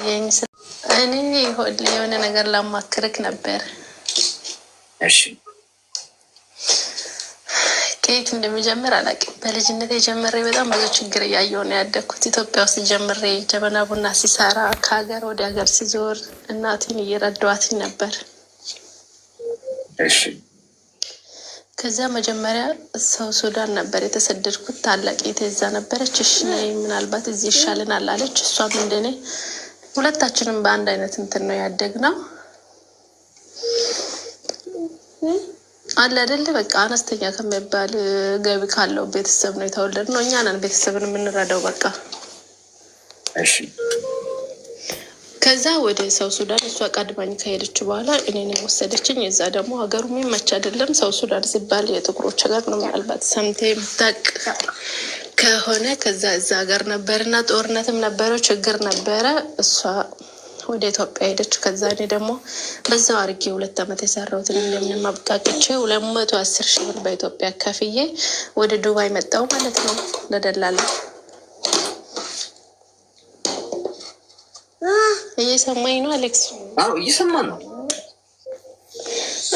አድርገኝ። እኔ የሆነ ነገር ላማክርክ ነበር። እሺ ከየት እንደሚጀምር አላውቅም። በልጅነት የጀመረ በጣም ብዙ ችግር እያየሁ ነው ያደግኩት። ኢትዮጵያ ውስጥ ጀምሬ ጀበና ቡና ሲሰራ ከሀገር ወደ ሀገር ሲዞር እናቴን እየረዳኋትኝ ነበር። እሺ ከዚያ መጀመሪያ ሰው ሱዳን ነበር የተሰደድኩት። ታላቅ እዛ ነበረች። እሺ ነይ ምናልባት እዚህ ይሻልናል አለች። እሷም እንደኔ ሁለታችንም በአንድ አይነት እንትን ነው ያደግነው አለ አይደለ። በቃ አነስተኛ ከሚባል ገቢ ካለው ቤተሰብ ነው የተወለድነው። እኛ ነን ቤተሰብን የምንረዳው። በቃ እሺ ከዛ ወደ ሰው ሱዳን እሷ ቀድማኝ ከሄደች በኋላ እኔን ወሰደችኝ። እዛ ደግሞ ሀገሩ የሚመች አይደለም። ሰው ሱዳን ሲባል የጥቁሮች ሀገር ነው። ምናልባት ሰምቴ ምታቅ ከሆነ ከዛ እዛ ሀገር ነበርና ጦርነትም ነበረው፣ ችግር ነበረ። እሷ ወደ ኢትዮጵያ ሄደች። ከዛ እኔ ደግሞ በዛው አርጌ 2 ዓመት የሰራሁትን እንደምንም አብቃቅቼ 210,000 ብር በኢትዮጵያ ከፍዬ ወደ ዱባይ መጣሁ ማለት ነው ለደላላ። እየሰማኝ ነው አሌክስ? አዎ እየሰማን ነው።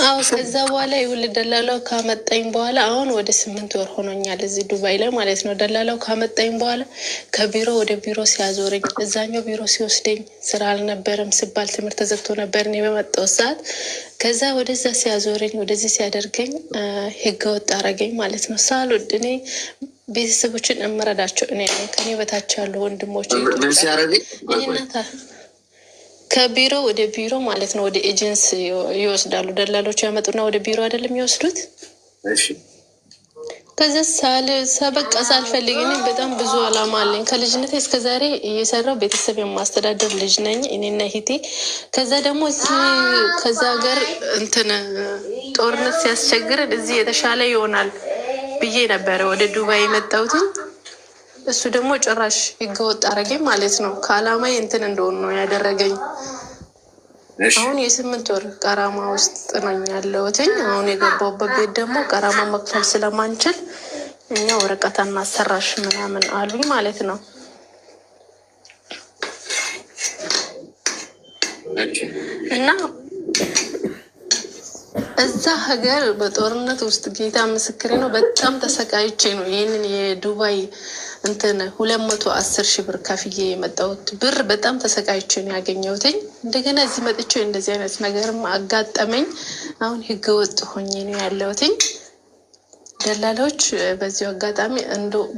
አዎ ከዛ በኋላ ይኸውልህ ደላላው ካመጣኝ በኋላ አሁን ወደ 8 ወር ሆኖኛል እዚህ ዱባይ ላይ ማለት ነው። ደላላው ካመጣኝ በኋላ ከቢሮ ወደ ቢሮ ሲያዞረኝ፣ እዛኛው ቢሮ ሲወስደኝ ስራ አልነበረም ሲባል ትምህርት ተዘግቶ ነበር እኔ በመጣው ሰዓት። ከዛ ወደዛ ሲያዞረኝ ወደዚህ ሲያደርገኝ ህገወጥ አረገኝ ማለት ነው። ሳልወድ እኔ ቤተሰቦችን እምረዳቸው እኔ ከኔ በታች ያሉ ወንድሞች ከቢሮ ወደ ቢሮ ማለት ነው ወደ ኤጀንሲ ይወስዳሉ። ደላሎች ያመጡና ወደ ቢሮ አይደለም የሚወስዱት። ከዛ በቃ ሳልፈልግ እኔ በጣም ብዙ አላማ አለኝ። ከልጅነቴ እስከ ዛሬ እየሰራው ቤተሰብ የማስተዳደር ልጅ ነኝ እኔና ሂቴ። ከዛ ደግሞ ከዛ ሀገር እንትን ጦርነት ሲያስቸግረን እዚህ የተሻለ ይሆናል ብዬ ነበረ ወደ ዱባይ የመጣሁት። እሱ ደግሞ ጭራሽ ህገወጥ አረገኝ ማለት ነው። ከአላማዬ እንትን እንደሆነ ነው ያደረገኝ። አሁን የ8 ወር ቀራማ ውስጥ ነኝ ያለሁትኝ። አሁን የገባሁበት ቤት ደግሞ ቀራማ መክፈል ስለማንችል እኛ ወረቀት እናሰራሽ ምናምን አሉኝ ማለት ነው። እና እዛ ሀገር በጦርነት ውስጥ ጌታ ምስክሬ ነው በጣም ተሰቃይቼ ነው ይህንን የዱባይ እንትን 210,000 ብር ከፍዬ የመጣሁት። ብር በጣም ተሰቃይቼ ነው ያገኘሁትኝ። እንደገና እዚህ መጥቼ እንደዚህ አይነት ነገርም አጋጠመኝ። አሁን ህገወጥ ሆኜ ነው ያለሁትኝ። ደላላዎች በዚሁ አጋጣሚ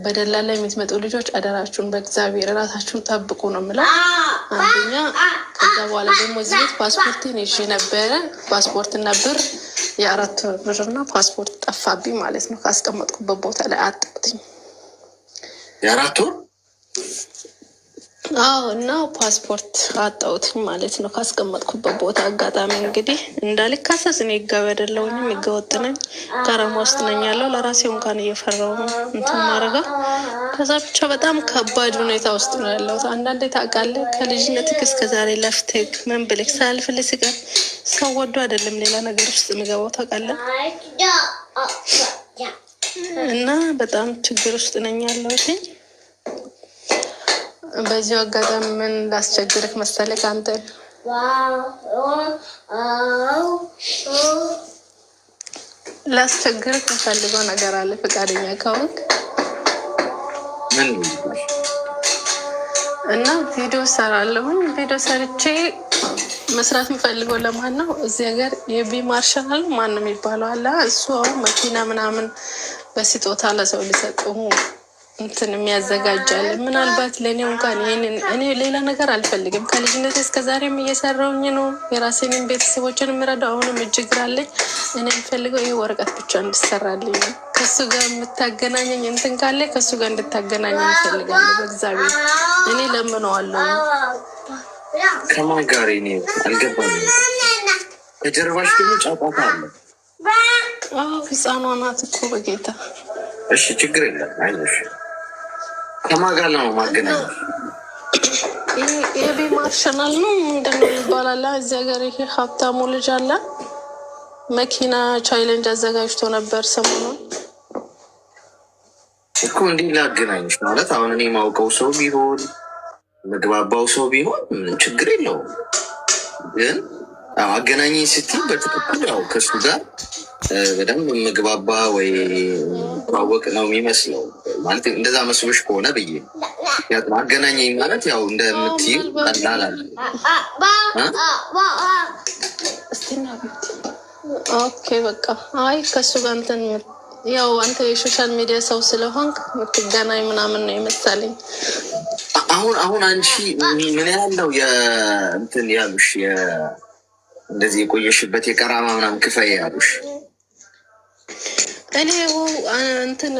በደላላ የምትመጡ ልጆች አደራችሁን በእግዚአብሔር ራሳችሁን ጠብቁ ነው የምለው። አንደኛ ከዛ በኋላ ደግሞ እዚህ ቤት ፓስፖርቴን ይዤ ነበረ። ፓስፖርትና ብር የ4 ወር ብርና ፓስፖርት ጠፋብኝ ማለት ነው። ካስቀመጥኩበት ቦታ ላይ አጣሁትኝ። የ4 ወር? አዎ እና ፓስፖርት አጣሁትኝ ማለት ነው ካስቀመጥኩበት ቦታ። አጋጣሚ እንግዲህ እንዳልካሰስ እኔ ህጋዊ አይደለሁኝም፣ ህገወጥ ነኝ። ከረማ ውስጥ ነኝ ያለው ለራሴ እንኳን እየፈራሁ ነው እንትን ማድረገው። ከዛ ብቻ በጣም ከባድ ሁኔታ ውስጥ ነው ያለሁት። አንዳንዴ ታውቃለህ ከልጅነትህ እስከ ዛሬ ለፍተህ ምን ብለህ ሳልፍልህ ሲቀር ሰው ወዶ አይደለም ሌላ ነገር ውስጥ የሚገባው ታውቃለህ። እና በጣም ችግር ውስጥ ነኝ ያለሁትኝ። በዚሁ አጋጣሚ ምን ላስቸግርህ መሰለህ? አንተ ላስቸግርህ የምፈልገው ነገር አለ ፈቃደኛ ከሆንክ እና ቪዲዮ ሰራለሁኝ። ቪዲዮ ሰርቼ መስራት የምፈልገው ለማን ነው? እዚህ ሀገር የቢ ማርሻል ማን የሚባለው አለ። እሱ አሁን መኪና ምናምን በስጦታ ለሰው ሊሰጡ እንትን የሚያዘጋጃል። ምናልባት ለእኔ እንኳን ይህንን እኔ ሌላ ነገር አልፈልግም። ከልጅነት እስከ ዛሬም እየሰራውኝ ነው። የራሴንም ቤተሰቦችን የምረዳው አሁንም እጅግር አለኝ። እኔ የምፈልገው ይህ ወረቀት ብቻ እንድሰራልኝ ነው። ከሱ ጋር የምታገናኘኝ እንትን ካለ ከሱ ጋር እንድታገናኘኝ ይፈልጋለሁ። በእግዚአብሔር እኔ ለምነዋለሁ። ከማን ጋር እኔ አልገባኝም። ከጀርባሽ ደግሞ ጫቋታ አለ። ህፃኗ ናት እኮ በጌታ። እሺ ችግር የለም አይዞሽ። ከማን ጋር ነው ማገናኘት? የቢ ማርሻል ነው ምንድነው ይባላል እዚህ ሀገር። ይሄ ሀብታሙ ልጅ አለ መኪና ቻይሌንጅ አዘጋጅቶ ነበር ሰሞኑን እኮ። እንዲህ ላገናኝሽ ማለት አሁን እኔ ማውቀው ሰው ቢሆን ምግባባው ሰው ቢሆን ችግር የለውም። ግን አገናኝ ስትይ በትክክል ያው ከሱ ጋር በደንብ ምግባባ ወይ ተዋወቅ ነው የሚመስለው። ማለት እንደዛ መስሎሽ ከሆነ ብዬ አገናኘኝ ማለት ያው እንደምትይው ቀላል አለ። ኦኬ በቃ አይ ከሱ ጋር እንትን ያው አንተ የሶሻል ሚዲያ ሰው ስለሆንክ ምትገናኝ ምናምን ነው የመሰለኝ። አሁን አንቺ ምን ያህል ነው እንትን ያሉሽ እንደዚህ የቆየሽበት የቀራማ ምናምን ክፈይ ያሉሽ? እኔ እንትን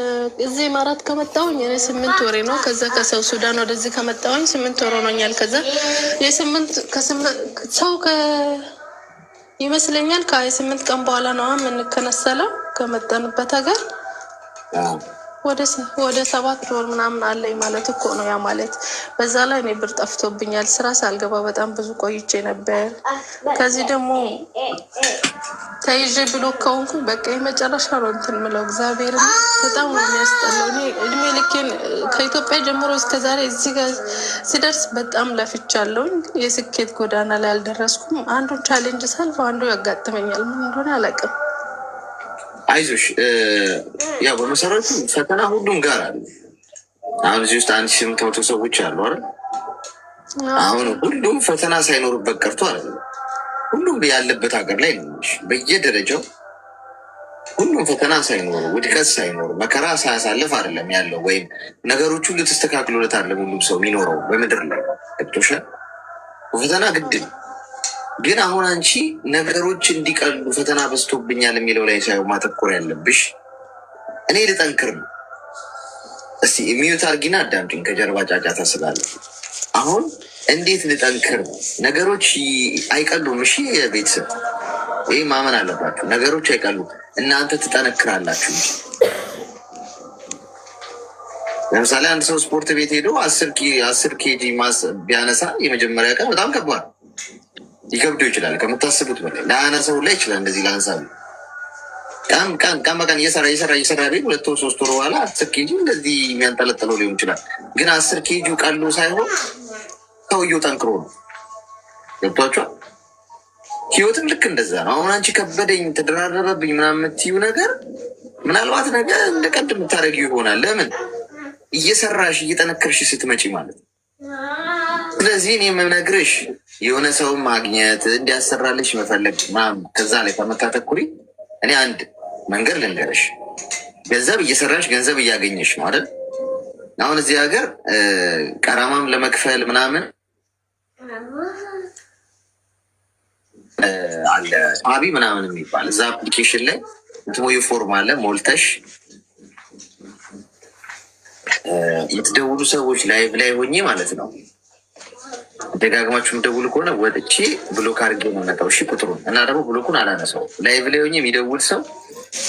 እዚህ ማራት ከመጣሁኝ እኔ 8 ወሬ ነው። ከዛ ከሰው ሱዳን ወደዚህ ከመጣሁኝ 8 ወር ሆኖኛል። ከዛ ሰው ይመስለኛል ከ28 ቀን በኋላ ነው የምንከነሰለው ከመጣንበት ሀገር ወደ 7 ወር ምናምን አለኝ ማለት እኮ ነው። ያ ማለት በዛ ላይ እኔ ብር ጠፍቶብኛል። ስራ ሳልገባ በጣም ብዙ ቆይቼ ነበር። ከዚህ ደግሞ ተይዤ ብሎ ከሆንኩ በቃ የመጨረሻ ነው እንትን ምለው። እግዚአብሔርን በጣም ነው የሚያስጠላው። እኔ እድሜ ልኬን ከኢትዮጵያ ጀምሮ እስከዛሬ እዚህ ጋር ሲደርስ በጣም ለፍቻለሁ። የስኬት ጎዳና ላይ አልደረስኩም። አንዱን ቻሌንጅ ሳልፍ አንዱ ያጋጥመኛል። ምን እንደሆነ አላውቅም። አይዞሽ ያው በመሰረቱ ፈተና ሁሉም ጋር አለ። አሁን እዚህ ውስጥ 1800 ሰዎች አሉ አይደል? አሁን ሁሉም ፈተና ሳይኖርበት ቀርቶ አይደለም። ሁሉም ያለበት ሀገር ላይ ነው። በየደረጃው ሁሉም ፈተና ሳይኖሩ ውድቀት ሳይኖሩ መከራ ሳያሳልፍ አይደለም ያለው። ወይም ነገሮች ሁሉ ተስተካክሎለት አይደለም ሁሉም ሰው የሚኖረው በምድር ላይ ገብቶሻል። ፈተና ግድ ነው። ግን አሁን አንቺ ነገሮች እንዲቀሉ ፈተና በዝቶብኛል የሚለው ላይ ሳይሆን ማተኮር ያለብሽ እኔ ልጠንክር ነው። እስቲ የሚዩት አርጊና አዳምጪኝ፣ ከጀርባ ጫጫታ ስላለ። አሁን እንዴት ልጠንክር? ነገሮች አይቀሉም። እሺ የቤተሰብ ይህ ማመን አለባችሁ። ነገሮች አይቀሉም፣ እናንተ ትጠነክራላችሁ እንጂ። ለምሳሌ አንድ ሰው ስፖርት ቤት ሄዶ 10 ኬጂ ቢያነሳ የመጀመሪያ ቀን በጣም ከባድ ሊከብደው ይችላል። ከምታስቡት በላይ ለአነሰው ላይ ይችላል። እንደዚህ ላንሳሉ ቀን በቀን እየሰራ ቤት 2 ወር 3 ወር በኋላ 10 ኬጂ እንደዚህ የሚያንጠለጥለው ሊሆን ይችላል። ግን 10 ኬጂ ቀሎ ሳይሆን ሰውየው ጠንክሮ ነው። ገብቷቸዋል። ህይወትም ልክ እንደዛ ነው። አሁን አንቺ ከበደኝ ተደራረበብኝ ምናምን የምትይው ነገር ምናልባት ነገር እንደ ቀድ የምታደርጊው ይሆናል። ለምን እየሰራሽ እየጠነከርሽ ስትመጪ ማለት ነው። ስለዚህ እኔ የምነግርሽ የሆነ ሰው ማግኘት እንዲያሰራልሽ መፈለግ ምናምን ከዛ ላይ ከመታተኩሪ እኔ አንድ መንገድ ልንገርሽ። ገንዘብ እየሰራሽ ገንዘብ እያገኘሽ ነው አይደል? አሁን እዚህ ሀገር ቀራማም ለመክፈል ምናምን አለ ሳቢ ምናምን የሚባል እዛ አፕሊኬሽን ላይ እንትሞዩ ፎርም አለ ሞልተሽ የምትደውሉ ሰዎች ላይቭ ላይ ሆኜ ማለት ነው። ደጋግማችሁ የምደውሉ ከሆነ ወጥቼ ብሎክ አድርጌ ነው የምመጣው። እሺ ቁጥሩን እና ደግሞ ብሎኩን አላነሳው። ላይቭ ላይ ሆኜ የሚደውል ሰው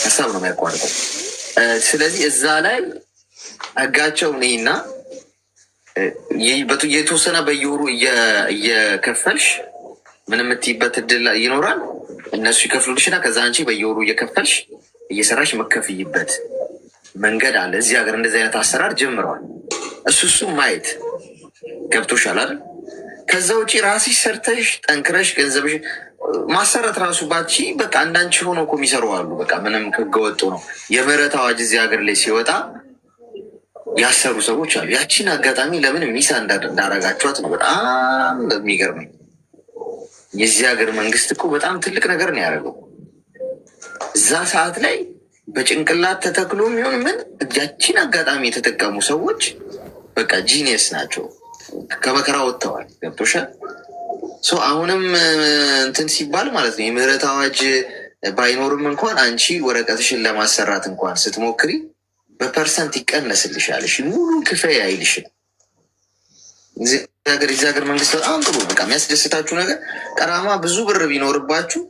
ሀሳብ ነው የሚያቋርጠው። ስለዚህ እዛ ላይ ህጋቸው ነይና የተወሰነ በየወሩ እየከፈልሽ ምን የምትይበት እድል ይኖራል። እነሱ ይከፍሉልሽና ከዛ አንቺ በየወሩ እየከፈልሽ እየሰራሽ መከፍይበት መንገድ አለ። እዚህ ሀገር እንደዚህ አይነት አሰራር ጀምረዋል። እሱ ማየት ገብቶሻል አይደል? ከዛ ውጭ ራስሽ ሰርተሽ ጠንክረሽ ገንዘብሽ ማሰረት ራሱ ባቺ በቃ አንዳንቺ ሆኖ እኮ የሚሰሩ አሉ። በቃ ምንም ህገወጡ ነው። የምህረት አዋጅ እዚህ ሀገር ላይ ሲወጣ ያሰሩ ሰዎች አሉ። ያቺን አጋጣሚ ለምን ሚሳ እንዳረጋችኋት ነው በጣም የሚገርመኝ። የዚህ ሀገር መንግስት እኮ በጣም ትልቅ ነገር ነው ያደረገው። እዛ ሰዓት ላይ በጭንቅላት ተተክሎ የሚሆን ምን ያቺን አጋጣሚ የተጠቀሙ ሰዎች በቃ ጂኒየስ ናቸው። ከመከራ ወጥተዋል። ገብቶሻል። አሁንም እንትን ሲባል ማለት ነው የምህረት አዋጅ ባይኖርም እንኳን አንቺ ወረቀትሽን ለማሰራት እንኳን ስትሞክሪ በፐርሰንት ይቀነስልሻል። እሺ ሙሉ ክፈይ አይልሽም። እዚህ ሀገር መንግስት በጣም ጥሩ በቃ የሚያስደስታችሁ ነገር ቀራማ ብዙ ብር ቢኖርባችሁ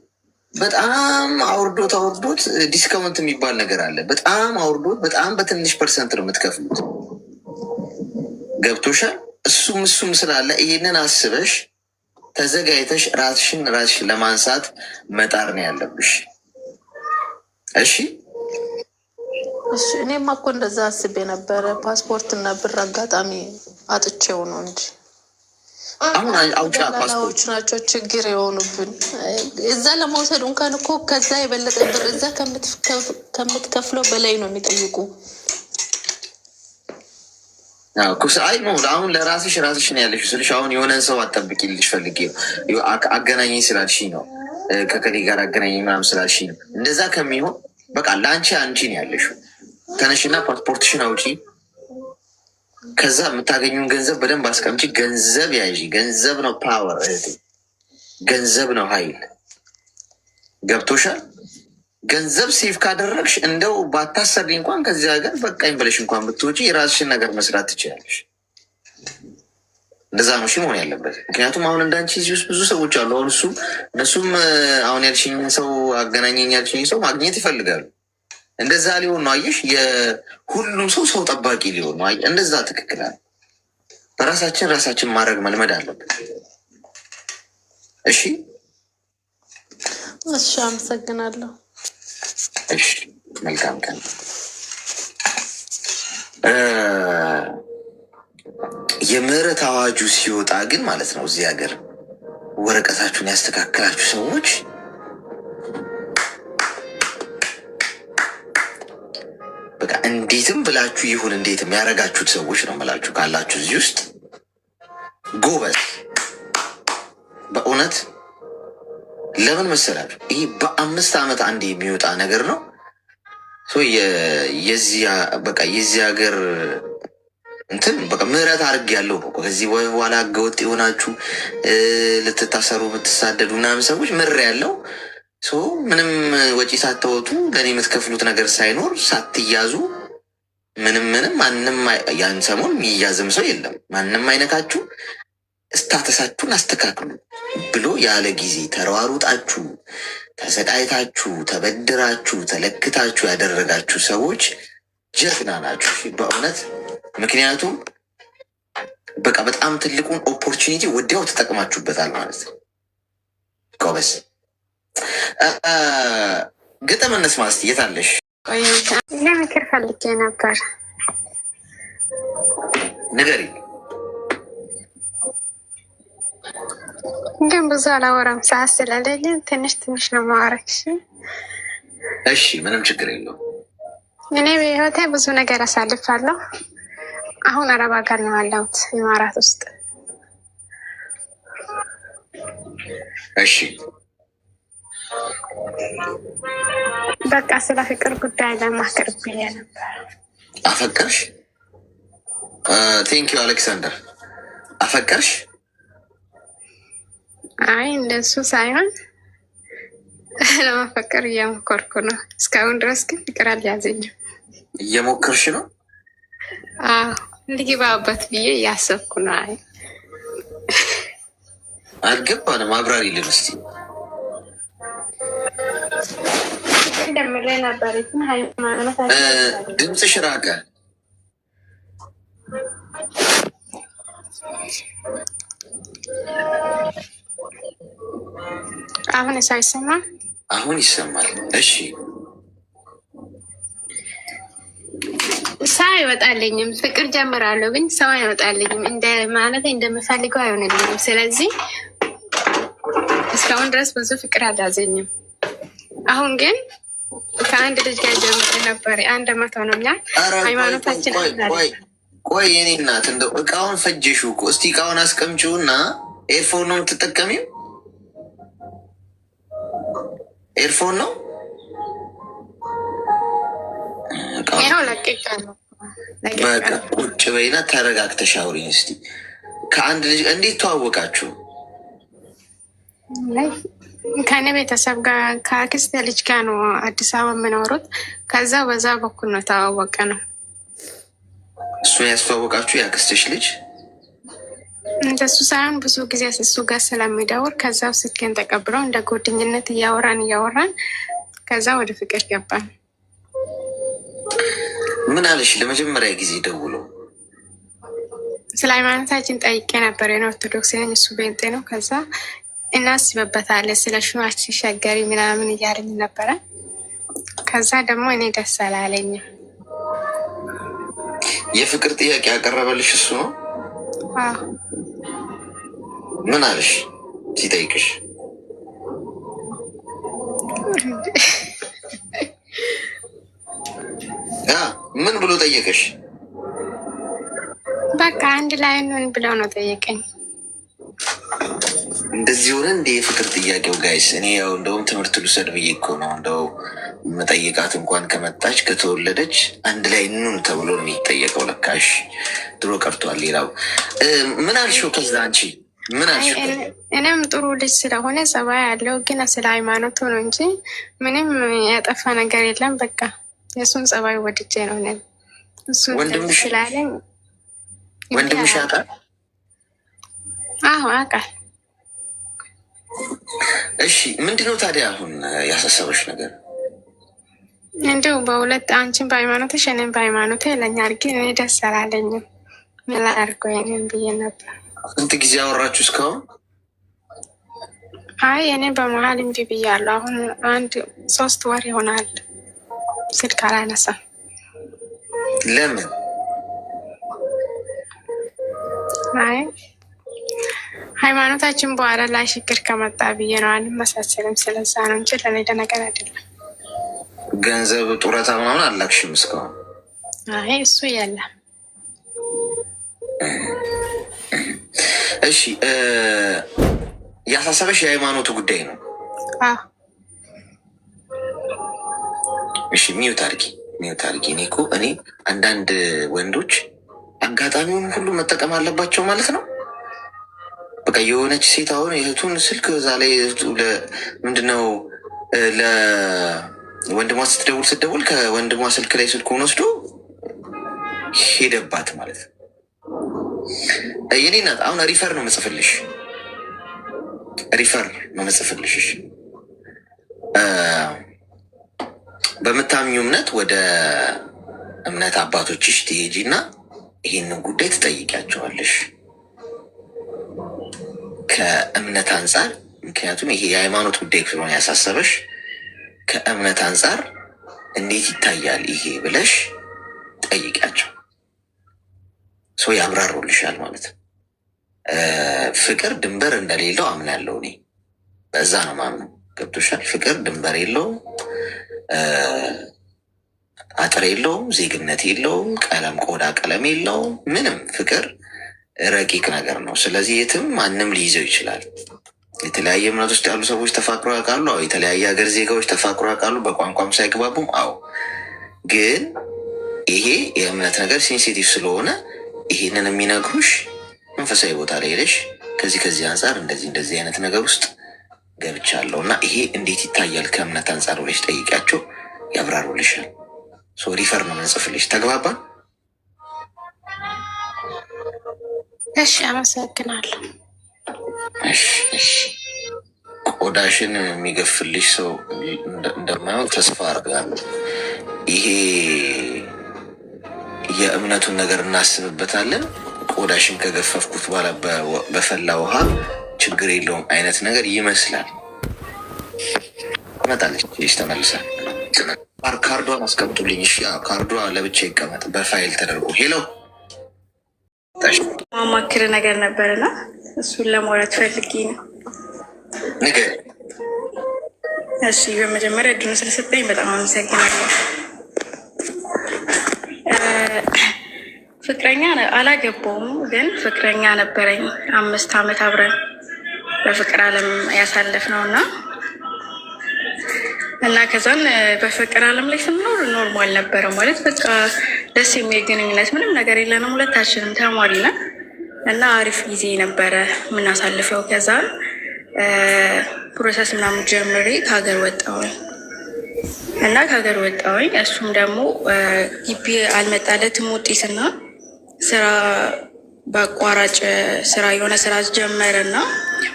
በጣም አውርዶት ዲስካውንት የሚባል ነገር አለ። በጣም አውርዶት በጣም በትንሽ ፐርሰንት ነው የምትከፍሉት። ገብቶሻል። እሱም ስላለ ይሄንን አስበሽ ተዘጋጅተሽ ራስሽን ለማንሳት መጣር ነው ያለብሽ። እሺ እኔማ እኮ እንደዛ አስቤ ነበረ። ፓስፖርት እና ብር አጋጣሚ አጥቼው ነው እንጂ አሁን አውጫ ደላላዎች ናቸው ችግር የሆኑብን። እዛ ለመውሰድ እንኳን እኮ ከዛ የበለጠ ብር እዛ ከምትከፍለው በላይ ነው የሚጠይቁ። አይ ነው አሁን ራስሽ ነው ያለሽ ስልሽ አሁን የሆነን ሰው አጠብቂልሽ ፈልጌ አገናኘኝ ስላልሽኝ ነው ከከሌ ጋር አገናኘኝ ምናምን ስላልሽኝ ነው። እንደዛ ከሚሆን በቃ ለአንቺ ነው ያለሽው። ተነሽና ፓስፖርትሽን አውጪ። ከዛ የምታገኙን ገንዘብ በደንብ አስቀምጪ። ገንዘብ ያዥ። ገንዘብ ነው ፓወር እህቴ፣ ገንዘብ ነው ኃይል። ገብቶሻል? ገንዘብ ሴፍ ካደረግሽ እንደው ባታሰሪ እንኳን ከዚህ ሀገር በቃኝ ብለሽ እንኳን ብትወጪ የራስሽን ነገር መስራት ትችላለሽ። እንደዛ ነው መሆን ያለበት። ምክንያቱም አሁን እንዳንቺ እዚህ ውስጥ ብዙ ሰዎች አሉ። አሁን እነሱም አሁን ያልሽኝን ሰው አገናኘኝ ያልሽኝ ሰው ማግኘት ይፈልጋሉ። እንደዛ ሊሆን ነው። አየሽ፣ የሁሉም ሰው ጠባቂ ሊሆን ነው። እንደዛ ትክክል አለ። ራሳችን ማድረግ መልመድ አለብን። እሺ፣ አመሰግናለሁ። እሺ፣ መልካም ቀን። የምህረት አዋጁ ሲወጣ ግን ማለት ነው እዚህ ሀገር ወረቀታችሁን ያስተካከላችሁ ሰዎች በቃ እንዴትም ብላችሁ ይሁን እንዴትም ያደረጋችሁት ሰዎች ነው የምላችሁ ካላችሁ እዚህ ውስጥ ጎበዝ። በእውነት ለምን መሰላችሁ? ይህ በ5 ዓመት አንድ የሚወጣ ነገር ነው። የዚህ ሀገር እንትን በቃ ምህረት አድርግ ያለው ነው። ከዚህ በኋላ ህገወጥ የሆናችሁ ልትታሰሩ የምትሳደዱ ምናምን ሰዎች ምር ያለው ምንም ወጪ ሳታወጡ ለእኔ የምትከፍሉት ነገር ሳይኖር ሳትያዙ ምንም ማንም ያን ሰሞን የሚያዝም ሰው የለም። ማንም አይነካችሁ፣ ስታተሳችሁን አስተካክሉ ብሎ ያለ ጊዜ ተሯሩጣችሁ ተሰቃይታችሁ ተበድራችሁ ተለክታችሁ ያደረጋችሁ ሰዎች ጀግና ናችሁ በእውነት። ምክንያቱም በቃ በጣም ትልቁን ኦፖርቹኒቲ ወዲያው ተጠቅማችሁበታል ማለት ነው። ጎበዝ። ግጥም እንስማ እስኪ። የት አለሽ? ለምክር ፈልጌ ነበር። ንገሪ። ግን ብዙ አላወራም ሰዓት ስለሌለኝ ትንሽ ነው ማወራሽ። እሺ፣ ምንም ችግር የለውም። እኔ በህይወቴ ብዙ ነገር አሳልፋለሁ። አሁን አረብ ሀገር ነው ያለሁት፣ ኢማራት ውስጥ። እሺ፣ በቃ ስለ ፍቅር ጉዳይ ለማክር ብዬ ነበር። አፈቀርሽ? ቴንኪዩ አሌክሳንደር። አፈቀርሽ? አይ እንደሱ ሳይሆን ለማፈቀር እየሞከርኩ ነው። እስካሁን ድረስ ግን ፍቅር አልያዘኝም። እየሞከርሽ ነው? አዎ፣ ልግባበት ብዬ እያሰብኩ ነው። አይ አልገባንም። አብራሪልን እስኪ። እንደምልህ ነበር ግን ሃይማኖት ድምፅሽ ራቀ። አሁን ሳይሰማ አሁን ይሰማል። እሺ፣ ሰው አይወጣልኝም። ፍቅር ጀምራለሁ ግን ሰው አይወጣልኝም። ማለት እንደምፈልገው አይሆንልኝም። ስለዚህ እስካሁን ድረስ ብዙ ፍቅር አልያዘኝም። አሁን ግን ከአንድ ልጅ ጋር ጀምሬ ነበር። 1 ዓመት ሆኖኛል። ሃይማኖታችን ቆይ የኔ እናት እንደው እቃውን ፈጀሽው እኮ። እስቲ እቃውን አስቀምጪው እና ኤርፎን ነው የምትጠቀሚው? ኤርፎን ነው? ይኸው ለቅቄያለሁ። በቃ ቁጭ በይና ተረጋግተሽ አውሪኝ እስቲ። ከአንድ ልጅ እንዴት ተዋወቃችሁ? ከእኔ ቤተሰብ ጋር ከአክስቴ ልጅ ጋር ነው አዲስ አበባ የምኖሩት። ከዛ በዛ በኩል ነው ተዋወቀ ነው። እሱን ያስተዋወቃችሁ የአክስትሽ ልጅ? እንደሱ ሳይሆን ብዙ ጊዜ እሱ ጋር ስለሚደውር ከዛው ስልኬን ተቀብለው እንደ ጓደኝነት እያወራን ከዛ ወደ ፍቅር ገባን። ምን አለሽ ለመጀመሪያ ጊዜ ደውሎ? ስለ ሃይማኖታችን ጠይቄ ነበር። የኔ ኦርቶዶክስ ነኝ፣ እሱ ቤንጤ ነው። ከዛ እናስበበታለን ስለ ሹ ሲሸገሪ ምናምን እያለኝ ነበረ። ከዛ ደግሞ እኔ ደስ አላለኝም። የፍቅር ጥያቄ ያቀረበልሽ እሱ ነው? ምን አለሽ ሲጠይቅሽ? ምን ብሎ ጠየቀሽ? በቃ አንድ ላይ ምን ብለው ነው ጠየቀኝ። እንደዚህ ሆነ እንደ የፍቅር ጥያቄው ጋይስ። እኔ ያው እንደውም ትምህርት ልውሰድ ብዬ እኮ ነው እንደው መጠየቃት እንኳን ከመጣች ከተወለደች አንድ ላይ ኑን ተብሎ ነው የሚጠየቀው። ለካሽ ድሮ ቀርቷል። ሌላው ምን አልሽው? ከዛ አንቺ ምን አልሽው? እኔም ጥሩ ልጅ ስለሆነ ጸባይ ያለው ግን ስለ ሃይማኖቱ ነው እንጂ ምንም ያጠፋ ነገር የለም። በቃ የእሱን ጸባይ ወድጄ ነው ነ እሱ ስላለኝ። ወንድምሽ ያውቃል? አዎ ያውቃል። እሺ ምንድነው ታዲያ አሁን ያሳሰበሽ ነገር? እንዲሁ በሁለት አንቺን በሃይማኖትሽ እኔም በሃይማኖት ይለኛል፣ ግን እኔ ደስ አላለኝም። ምን ላድርገው ይሄንን ብዬ ነበር። ስንት ጊዜ አወራችሁ እስካሁን? አይ እኔ በመሀል እምቢ ብያለሁ። አሁን 3 ወር ይሆናል ስልክ አላነሳም። ለምን? አይ ሃይማኖታችን በኋላ ላይ ችግር ከመጣ ብዬ ነው። አንመሳሰልም። ስለዛ ነው እንጂ ለሌላ ነገር አይደለም። ገንዘብ ጡረታ ምናምን አላክሽም እስካሁን? አይ እሱ የለም። እሺ ያሳሰበሽ የሃይማኖቱ ጉዳይ ነው? እሺ ሚዩት አድርጊ። እኔ እኮ አንዳንድ ወንዶች አጋጣሚውን ሁሉ መጠቀም አለባቸው ማለት ነው። በቃ የሆነች ሴት አሁን የእህቱን ስልክ እዛ ላይ ምንድነው ለወንድሟ ስትደውል ከወንድሟ ስልክ ላይ ስልኩን ወስዶ ሄደባት ማለት ነው። የኔ እናት አሁን ሪፈር ነው መጽፍልሽ። በምታምኙ እምነት ወደ እምነት አባቶችሽ ትሄጂ እና ይህንን ጉዳይ ትጠይቂያቸዋለሽ ከእምነት አንጻር። ምክንያቱም ይሄ የሃይማኖት ጉዳይ ስለሆነ ያሳሰበሽ ከእምነት አንጻር እንዴት ይታያል ይሄ ብለሽ ጠይቂያቸው። ሰው ያብራሩልሻል ማለት ነው። ፍቅር ድንበር እንደሌለው አምናለሁ እኔ። በዛ ነው ማምነው። ገብቶሻል? ፍቅር ድንበር የለውም፣ አጥር የለውም፣ ዜግነት የለውም፣ ቆዳ ቀለም የለውም። ምንም ፍቅር ረቂቅ ነገር ነው። ስለዚህ የትም ማንም ሊይዘው ይችላል። የተለያየ እምነት ውስጥ ያሉ ሰዎች ተፋቅሮ ያውቃሉ። አዎ። የተለያየ ሀገር ዜጋዎች ተፋቅሮ ያውቃሉ፣ በቋንቋም ሳይግባቡም። አዎ። ግን ይሄ የእምነት ነገር ሴንሲቲቭ ስለሆነ ይሄንን የሚነግሩሽ መንፈሳዊ ቦታ ላይ ሄደሽ ከዚህ አንጻር እንደዚህ አይነት ነገር ውስጥ ገብቻለሁ እና ይሄ እንዴት ይታያል ከእምነት አንጻር ብለሽ ጠይቂያቸው፣ ያብራሩልሻል። ሪፈር ነው ምንጽፍልሽ። ተግባባን? እሺ፣ አመሰግናለሁ። እሺ። ቆዳሽን የሚገፍልሽ ሰው እንደማይሆን ተስፋ አድርጋለሁ። ይሄ የእምነቱን ነገር እናስብበታለን። ቆዳሽን ከገፈፍኩት በኋላ በፈላ ውሃ ችግር የለውም አይነት ነገር ይመስላል። መጣለች ተመልሳል። ካርዷን አስቀምጡልኝ። እሺ፣ ካርዷ ለብቻ ይቀመጥ በፋይል ተደርጎ። ሄሎ፣ ማማክር ነገር ነበርና እሱን ለማውራት ፈልጌ ነው። ንገር። እሺ፣ በመጀመሪያ እድሉን ስለሰጠኝ በጣም አመሰግናለሁ። ፍቅረኛ አላገባውም፣ ግን ፍቅረኛ ነበረኝ። 5 ዓመት አብረን በፍቅር ዓለም ያሳለፍነው እና ከዛን በፍቅር ዓለም ላይ ስንኖር ኖርማል ነበረ ማለት በቃ ደስ የሚል ግንኙነት፣ ምንም ነገር የለንም። ሁለታችንም ተማሪ ነን እና አሪፍ ጊዜ ነበረ የምናሳልፈው። ከዛን ፕሮሰስ ምናምን ጀምሬ ከሀገር ወጣሁኝ እና እሱም ደግሞ ግቢ አልመጣለትም ውጤትና ስራ በአቋራጭ ስራ የሆነ ስራ ጀመረና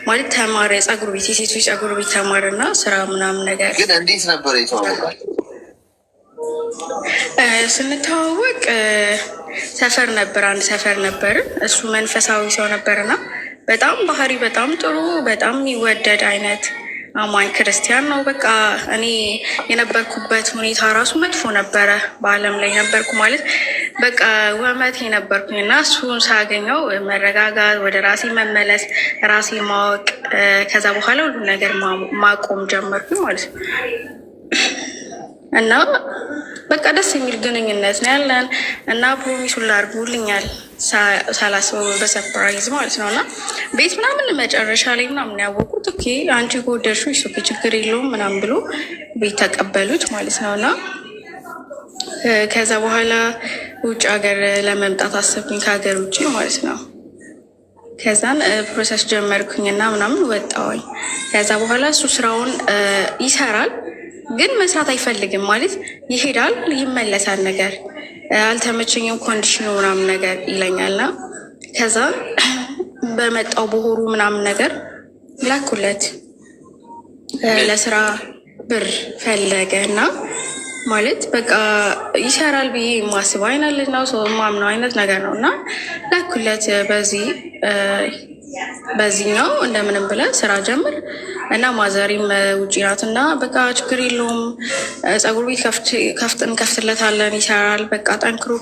ማለት ተማረ። የጸጉር ቤት የሴቶች ጸጉር ቤት ተማረና ስራ ምናምን ነገር። ግን እንዴት ነበር የተዋወቃል? ስንተዋወቅ ሰፈር ነበር፣ አንድ ሰፈር ነበር። እሱ መንፈሳዊ ሰው ነበርና በጣም ባህሪ በጣም ጥሩ፣ በጣም የሚወደድ አይነት አማኝ ክርስቲያን ነው። በቃ እኔ የነበርኩበት ሁኔታ ራሱ መጥፎ ነበረ። በአለም ላይ ነበርኩ ማለት በቃ ወመቴ ነበርኩኝ እና እሱን ሳገኘው መረጋጋት፣ ወደ ራሴ መመለስ፣ ራሴ ማወቅ፣ ከዛ በኋላ ሁሉ ነገር ማቆም ጀመርኩኝ ማለት ነው እና በቃ ደስ የሚል ግንኙነት ነው ያለን እና ፕሮሚሱን ላድርጉልኛል ሳላስበው በሰርፕራይዝ ማለት ነው። እና ቤት ምናምን መጨረሻ ላይ ምናምን ያወቁት ኦኬ አንቺ ከወደድሽው እሱ ችግር የለውም ምናምን ብሎ ቤት ተቀበሉት ማለት ነው። እና ከዛ በኋላ ውጭ ሀገር ለመምጣት አሰብኩኝ ከሀገር ውጭ ማለት ነው። ከዛን ፕሮሰስ ጀመርኩኝና ምናምን ወጣሁኝ። ከዛ በኋላ እሱ ስራውን ይሰራል ግን መስራት አይፈልግም ማለት ይሄዳል፣ ይመለሳል። ነገር አልተመቸኝም ኮንዲሽኑ ምናምን ነገር ይለኛልና ከዛ በመጣው በሆሩ ምናምን ነገር ላኩለት ለስራ ብር ፈለገ እና ማለት በቃ ይሰራል ብዬ ማስብ አይነት ልጅ ነው፣ ሰው ማምነው አይነት ነገር ነው እና ላኩለት በዚህኛው እንደምንም ብለን ስራ ጀምር እና ማዘሪም ውጭ ናት እና በቃ ችግር የለውም ፀጉር ቤት እንከፍትለታለን ይሰራል። በቃ ጠንክሮ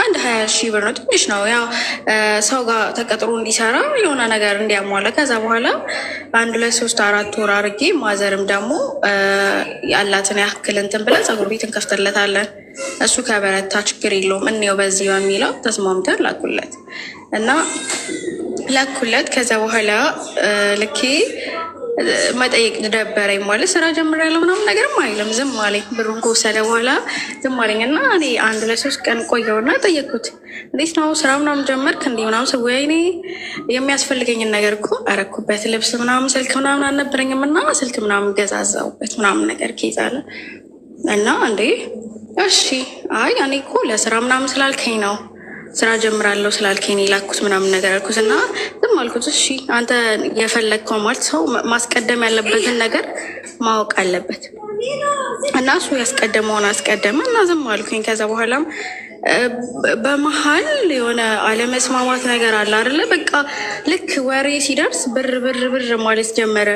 አንድ 20,000 ብር ነው፣ ትንሽ ነው። ያው ሰው ጋር ተቀጥሮ እንዲሰራ የሆነ ነገር እንዲያሟላ ከዛ በኋላ 1 2 3 4 ወር አድርጌ ማዘርም ደግሞ ያላትን ያክል እንትን ብለን ፀጉር ቤት እንከፍትለታለን። እሱ ከበረታ ችግር የለውም እንየው በዚህ በሚለው ተስማምተን ላኩለት እና ላኩለት። ከዛ በኋላ ልኬ መጠየቅ ደበረኝ ማለት ስራ ጀምሬያለሁ ምናምን ነገርም አይልም፣ ዝም አለኝ። ብሩን ከወሰደ በኋላ ዝም አለኝ እና እኔ 1 2 ቀን ቆየውና ጠየቅኩት። እንዴት ነው ስራ ምናምን ጀመርክ እንዲህ ምናምን ስወ እኔ የሚያስፈልገኝን ነገር እኮ አረኩበት፣ ልብስ ምናምን ስልክ ምናምን አልነበረኝም እና ስልክ ምናምን ገዛዛውበት ምናምን ነገር ኬዛለ እና እንዴ እሺ አይ እኔ እኮ ለስራ ምናምን ስላልከኝ ነው ስራ ጀምራለሁ ስላልከኝ ላኩት ምናምን ነገር አልኩት እና ዝም አልኩት። እሺ አንተ የፈለግከው ማለት ሰው ማስቀደም ያለበትን ነገር ማወቅ አለበት እና እሱ ያስቀደመውን አስቀደመ እና ዝም አልኩኝ። ከዛ በኋላም በመሀል የሆነ አለመስማማት ነገር አለ አይደለ? በቃ ልክ ወሬ ሲደርስ ብር ብር ብር ማለት ጀመረ።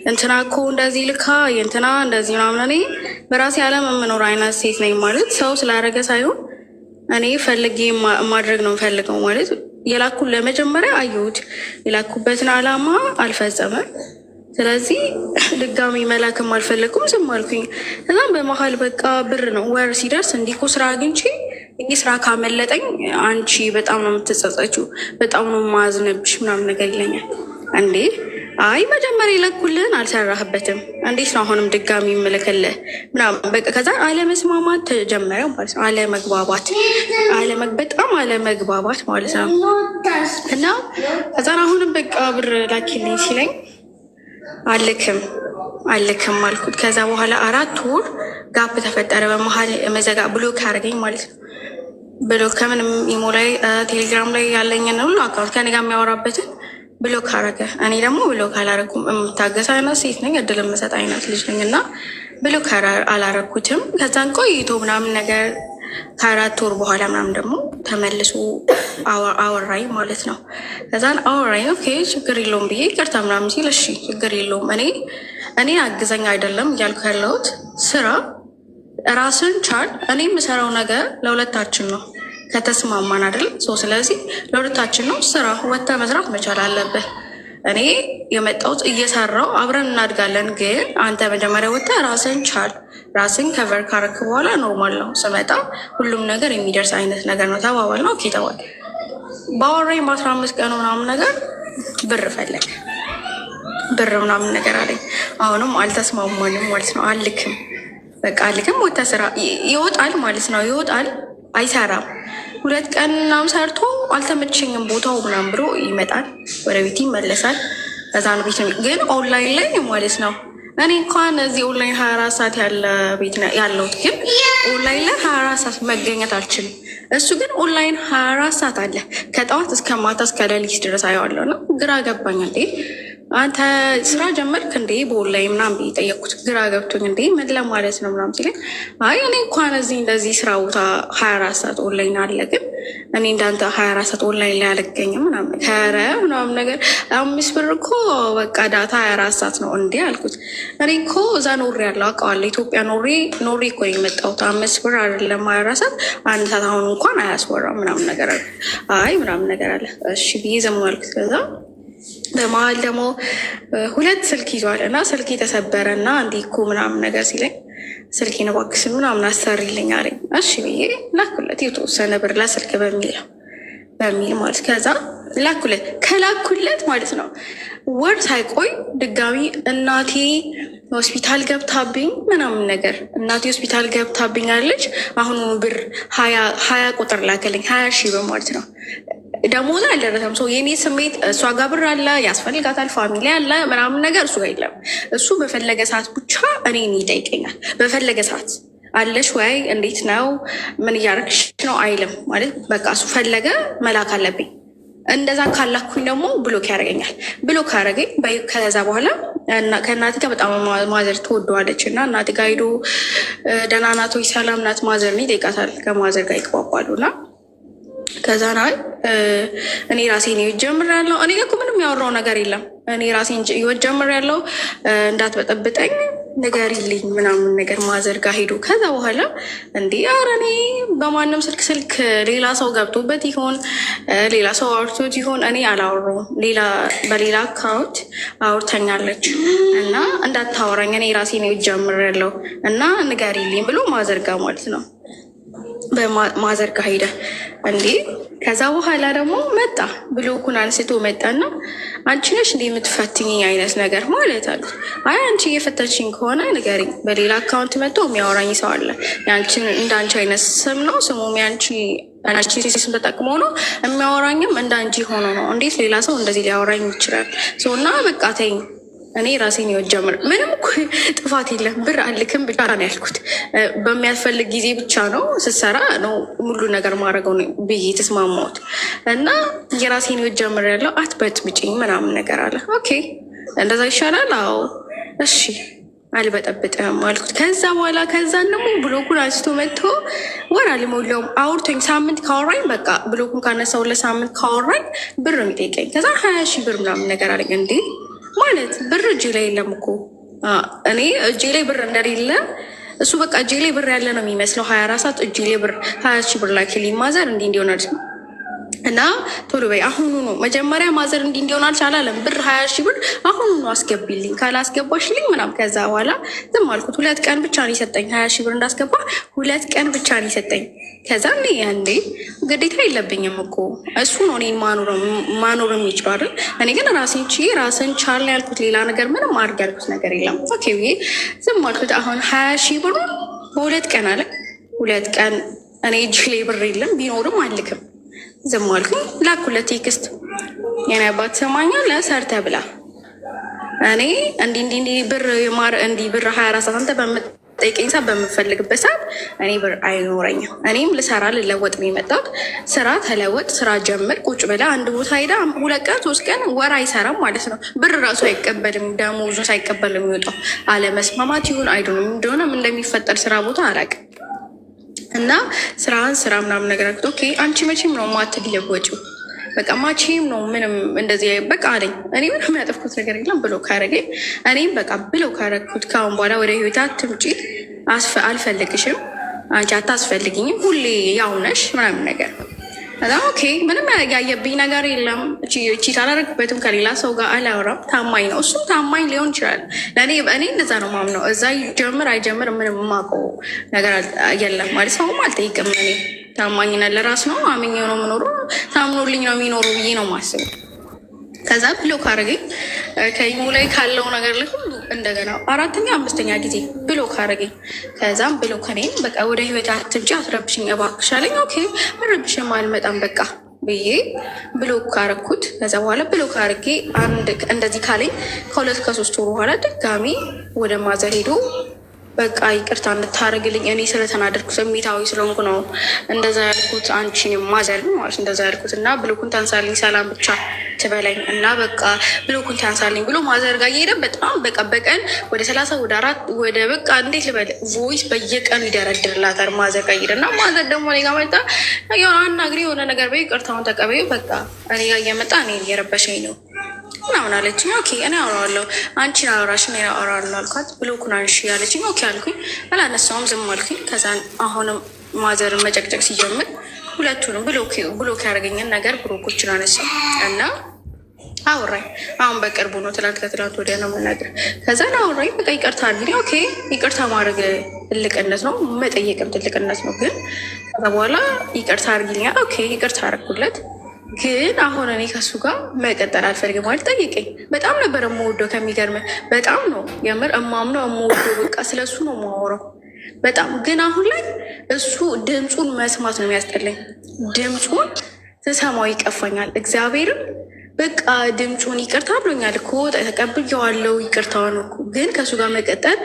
እንትና እኮ እንደዚህ ልካ የእንትና እንደዚህ ምናምን። እኔ በራሴ አለም የምኖር አይነት ሴት ነኝ ማለት ሰው ስላደረገ ሳይሆን እኔ ፈልጌ ማድረግ ነው ፈልገው ማለት የላኩን ለመጀመሪያ አየሁት፣ የላኩበትን አላማ አልፈጸመም። ስለዚህ ድጋሚ መላክም አልፈለኩም፣ ዝም አልኩኝ። እዛም በመሀል በቃ ብር ነው ወር ሲደርስ እንዲኮ ስራ አግኝቼ ይህ ስራ ካመለጠኝ አንቺ በጣም ነው የምትጸጸችው፣ በጣም ነው ማዝነብሽ ምናምን ነገር ይለኛል። እንዴ አይ መጀመሪያ የለኩልህን አልሰራህበትም፣ እንዴት ነው አሁንም ድጋሚ የምልክልህ ምናምን። በቃ ከዛ አለመስማማት ተጀመረ ማለት ነው። በጣም አለመግባባት ማለት ነው። እና ከዛን አሁንም በቃ ብር ላኪልኝ ሲለኝ አልክም አልኩት። ከዛ በኋላ 4 ወር ጋፕ ተፈጠረ በመሀል መዘጋ ብሎክ አደረገኝ ማለት ነው። ብሎክ ከምንም ኢሞ ላይ ቴሌግራም ላይ ያለኝን ሁሉ አካውንት ከኔ ጋር የሚያወራበትን ብሎክ አረገ። እኔ ደግሞ ብሎክ አላረኩም። የምታገስ አይነት ሴት ነኝ፣ እድል የምሰጥ አይነት ልጅ ነኝ እና ብሎክ አላረኩትም። ከዛን ቆይቶ ምናምን ነገር ከ4 ወር በኋላ ምናምን ደግሞ ተመልሶ አወራኝ ማለት ነው። ከዛን አወራኝ ኦኬ ችግር የለውም ብዬ ይቅርታ ምናምን ሲል እሺ ችግር የለውም እኔ አግዘኛ አይደለም እያልኩ ያለሁት ስራ ራስን ቻል። እኔ የምሰራው ነገር ለሁለታችን ነው ከተስማማን አይደል? ስለዚህ ለሁለታችን ነው። ስራ ወጥተህ መስራት መቻል አለብህ። እኔ የመጣሁት እየሰራው አብረን እናድጋለን፣ ግን አንተ መጀመሪያ ወጥተህ ራስን ቻል። ራስን ከቨር ካረክ በኋላ ኖርማል ነው። ስመጣ ሁሉም ነገር የሚደርስ አይነት ነገር ነው ተባባል ነው። ኦኬ ተባል። በአወራኝ በ15 ቀኑ ምናምን ነገር ብር ፈለገ፣ ብር ምናምን ነገር አለኝ። አሁንም አልተስማማንም ማለት ነው። አልክም በቃ አልክም። ወጥተህ ስራ ይወጣል ማለት ነው። ይወጣል አይሰራም። 2 ቀን ምናምን ሰርቶ አልተመቸኝም ቦታው ምናምን ብሎ ይመጣል፣ ወደ ቤት ይመለሳል። ከዛን ቤት ግን ኦንላይን ላይ ማለት ነው። እኔ እንኳን እዚህ ኦንላይን 24 ሰዓት ያለ ቤት ያለሁት፣ ግን ኦንላይን ላይ 24 ሰዓት መገኘት አልችልም። እሱ ግን ኦንላይን 24 ሰዓት አለ፣ ከጠዋት እስከ ማታ እስከ ሌሊት ድረስ አየዋለሁ። እና ግራ ገባኝ። እንዴ አንተ ስራ ጀመርክ እንዴ በኦንላይን ምናምን ብዬ ጠየቅኩት። ግራ ገብቶኝ እንዴ ምን ለማለት ነው ምናምን ሲለኝ አይ እኔ እንኳን እዚህ እንደዚህ ስራ ቦታ 24 ሰዓት ኦንላይን አለ፣ ግን እኔ እንዳንተ 24 ሰዓት ኦንላይን ላይ አልገኝም ምናምን ከረ ምናምን ነገር 5 ብር እኮ በቃ ዳታ 24 ሰዓት ነው እንዴ አልኩት። እኔ እኮ እዛ ኖሬ ያለው አውቀዋለሁ። ኢትዮጵያ ኖሬ እኮ የመጣሁት 5 ብር አይደለም 24 ሰዓት 1 ሰዓት አሁን እንኳን አያስወራም ምናምን ነገር አለ። አይ ምናምን ነገር አለ። እሺ ብዬ ዘሙ አልኩት። ከዛ በመሀል ደግሞ 2 ስልክ ይዟል እና ስልክ የተሰበረ እና እንዲህ እኮ ምናምን ነገር ሲለኝ ስልኬን እባክሽን ምናምን አሰሪልኝ አለኝ። እሺ ብዬ ላኩለት የተወሰነ ብር ለስልክ በሚል ማለት ከዛ ላኩለት። ከላኩለት ማለት ነው ወር ሳይቆይ ድጋሚ እናቴ ሆስፒታል ገብታብኝ ምናምን ነገር እናቴ ሆስፒታል ገብታብኝ አለች። አሁን ብር 20 ቁጥር ላከልኝ 20 ሺህ ብር ማለት ነው። ደሞዝ አልደረሰም። ሰው የኔ ስሜት እሷ ጋር ብር አለ ያስፈልጋታል፣ ፋሚሊ አለ ምናምን ነገር እሱ ጋር የለም። እሱ በፈለገ ሰዓት ብቻ እኔን ይጠይቀኛል። በፈለገ ሰዓት አለሽ ወይ እንዴት ነው ምን እያደረግሽ ነው አይልም ማለት በቃ እሱ ፈለገ መላክ አለብኝ። እንደዛ ካላኩኝ ደግሞ ብሎክ ያደርገኛል። ብሎክ ያደረገኝ ከዛ በኋላ ከእናቴ ጋር በጣም ማዘር ትወደዋለች እና እናቴ ጋር ሄዶ ደህና ናት ወይ ሰላም ናት ማዘርን ይጠይቃታል። ከማዘር ጋር ይግባባሉ እና ከዛ ናይ እኔ ራሴን ህይወት ጀምሬያለሁ። እኔ እኮ ምንም ያወራው ነገር የለም። እኔ ራሴን ህይወት ጀምሬያለሁ እንዳትበጠብጠኝ ንገሪልኝ ምናምን ነገር ማዘር ጋር ሄዱ። ከዛ በኋላ እንዲህ ኧረ እኔ በማንም ስልክ ሌላ ሰው ገብቶበት ይሆን ሌላ ሰው አውርቶት ይሆን እኔ አላወራውም። በሌላ አካውንት አውርተኛለች እና እንዳታወራኝ እኔ ራሴን ህይወት ጀምሬያለሁ እና ንገሪልኝ ብሎ ማዘር ጋር ማለት ነው በማዘር ጋር ሄደ እንዴ። ከዛ በኋላ ደግሞ መጣ ብሎኩን አንስቶ መጣና አንቺ ነሽ እንዴ የምትፈትኝ አይነት ነገር ማለት አለ። አይ አንቺ እየፈተችኝ ከሆነ ንገሪኝ። በሌላ አካውንት መጥቶ የሚያወራኝ ሰው አለ። ያንቺን እንዳንቺ አይነት ስም ነው ስሙም ያንቺ ስም ተጠቅሞ ነው የሚያወራኝም እንዳንቺ ሆኖ ነው። እንዴት ሌላ ሰው እንደዚህ ሊያወራኝ ይችላል? እና በቃ ተይኝ እኔ ራሴን ህይወት ጀምር። ምንም እኮ ጥፋት የለም። ብር አልክም ብቻ ነው ያልኩት። በሚያስፈልግ ጊዜ ብቻ ነው ስሰራ ነው ሙሉ ነገር ማድረገው ብዬ ተስማማሁት እና የራሴን ህይወት ጀምር ያለው አትበጥብጭኝ ምናምን ነገር አለ። ኦኬ እንደዛ ይሻላል። አዎ እሺ አልበጠብጥም አልኩት። ከዛ በኋላ ከዛን ደግሞ ብሎኩን አንስቶ መጥቶ ወር አልሞላውም አውርቶኝ ሳምንት ካወራኝ በቃ ብሎኩን ካነሳው ለሳምንት ካወራኝ ብር ነው የሚጠይቀኝ። ከዛ 20 ሺህ ብር ምናምን ነገር አለኝ። እንዴ ማለት ብር እጄ ላይ የለም እኮ እኔ እጄ ላይ ብር እንደሌለ እሱ በቃ እጄ ላይ ብር ያለ ነው የሚመስለው። 24 ሰዓት እጄ ላይ ብር 20 ሺህ ብር ላኪልኝ ማዘር እንዲህ እንዲሆን እና ቶሎ በይ አሁኑ ነው መጀመሪያ ማዘር እንዲሆን አልቻለም። ብር 20 ሺህ ብር አሁኑ ነው አስገቢልኝ ካላስገባሽልኝ ምናምን። ከዛ በኋላ ዝም አልኩት። 2 ቀን ብቻ ነው የሰጠኝ 20 ሺህ ብር እንዳስገባ 2 ቀን ብቻ ነው የሰጠኝ። ከዛ ያንዴ ግዴታ የለብኝም እኮ እሱ ነው እኔን ማኖር የሚችለው አይደል። እኔ ግን ራሴን ችዬ ራስን ቻል ያልኩት ሌላ ነገር ምንም አድርግ ያልኩት ነገር የለም። ኦኬ ብዬ ዝም አልኩት። አሁን 20 ሺህ ብሩ በ2 ቀን አለ። 2 ቀን እኔ እጅ ላይ ብር የለም ቢኖርም አልክም። ዝም አልኩኝ። ላኩለት ቴክስት የኔ አባት ሰማኛል ሰርተ ብላ እኔ እንዲህ ብር ማር እንዲህ ብር 24 ሰዓት አንተ በምትጠይቀኝ ሰዓት በምፈልግበት ሰዓት እኔ ብር አይኖረኝም። እኔም ልሰራ ልለወጥ ነው የመጣሁት። ስራ ተለወጥ፣ ስራ ጀምር፣ ቁጭ ብላ አንድ ቦታ ሄዳ 2 ቀን 3 ቀን ወር አይሰራም ማለት ነው። ብር ራሱ አይቀበልም። ደሞዙ ሳይቀበል የሚወጣው አለመስማማት ይሁን አይዱንም እንደሆነም እንደሚፈጠር ስራ ቦታ አላውቅም። እና ስራ ምናምን ነገር አልኩት። ኦኬ አንቺ መቼም ነው ማትለወጪው በቃ ማቼም ነው ምንም እንደዚህ በቃ አለኝ። እኔ ምንም ያጠፍኩት ነገር የለም ብሎ ካረገኝ እኔም በቃ ብሎ ካረግኩት ከአሁን በኋላ ወደ ህይወት አትምጪ፣ አልፈልግሽም፣ አንቺ አታስፈልግኝም፣ ሁሌ ያው ነሽ ምናምን ነገር ከዛ ኦኬ ምንም ያየብኝ ነገር የለም። እቺ ካላረግበትም ከሌላ ሰው ጋር አላወራም። ታማኝ ነው እሱም ታማኝ ሊሆን ይችላል። እኔ እንደዛ ነው ማምነው። እዛ ይጀምር አይጀምር ምንም የማውቀው ነገር የለም ማለት ሰውም አልጠይቅም። እኔ ታማኝነት ለራስ ነው። አምኜው ነው የምኖረው፣ ታምኖልኝ ነው የሚኖረው ብዬ ነው ማስበው። ከዛ ብሎክ አረገኝ። ከኢሞ ላይ ካለው ነገር ላይ ሁሉ እንደገና 4ኛ 5ኛ ጊዜ ብሎክ አረገኝ። ከዛም ብሎክ እኔም በቃ ወደ ህይወት አትምጪ፣ አትረብሽኝ እባክሽ አለኝ። ኦኬ አልረብሽም አልመጣም በቃ ብዬ ብሎክ አረኩት። ከዛ በኋላ ብሎክ አርጌ እንደዚህ ካለኝ ከ2 ከ3 ወር በኋላ ድጋሚ ወደ ማዘር ሄዶ በቃ ይቅርታ እንድታደርግልኝ እኔ ስለተናደድኩ ስሜታዊ ስለሆንኩ ነው እንደዛ ያልኩት፣ አንቺን ማዘር ማለት እንደዛ ያልኩት እና ብሎኩን ታንሳልኝ ሰላም ብቻ ትበላኝ እና በቃ ብሎኩን ታንሳልኝ ብሎ ማዘር ጋር እየሄደ በጣም በቃ በቀን ወደ 30 ወደ 4 ወደ በቃ እንዴት ልበል ቮይስ በየቀኑ ይደረድርላታል ማዘር ጋር እየሄደ እና ማዘር ደግሞ እኔ ጋር መጣ አናግሪ የሆነ ነገር በይ ይቅርታውን ተቀበዩ በቃ እኔ ጋር እየመጣ እኔ እየረበሸኝ ነው ምናምን አለችኝ። ኦኬ እኔ አወራዋለሁ አንቺን አወራሽን እኔ አወራዋለሁ አልኳት። ብሎኩን አንሺ ያለችኝ ኦኬ አልኩኝ። አላነሳውም ዝም አልኩኝ። ከዛን አሁንም ማዘርን መጨቅጨቅ ሲጀምር ሁለቱንም ብሎክ ያደረገኝን ነገር ብሎኮችን አነሳ እና አውራኝ። አሁን በቅርቡ ነው ከትላንት ወዲያ ነው የምናገር። ከዛን አውራኝ በቃ ይቅርታ አድርጊ። ኦኬ ይቅርታ ማድረግ ትልቅነት ነው መጠየቅም ትልቅነት ነው። ግን ከዛ በኋላ ይቅርታ አድርጊልኛ። ኦኬ ይቅርታ አደረኩለት። ግን አሁን እኔ ከሱ ጋር መቀጠል አልፈልግም ማለት ጠይቀኝ። በጣም ነበር የምወደው ከሚገርም በጣም ነው የምር እማምነው የምወደው በቃ ስለሱ ነው የማወራው በጣም ግን አሁን ላይ እሱ ድምፁን መስማት ነው የሚያስጠላኝ። ድምፁን ስሰማው ይቀፋኛል። እግዚአብሔርም በቃ ድምፁን ይቅርታ ብሎኛል እኮ ተቀብዬዋለሁ ይቅርታውን እኮ ግን ከእሱ ጋር መቀጠል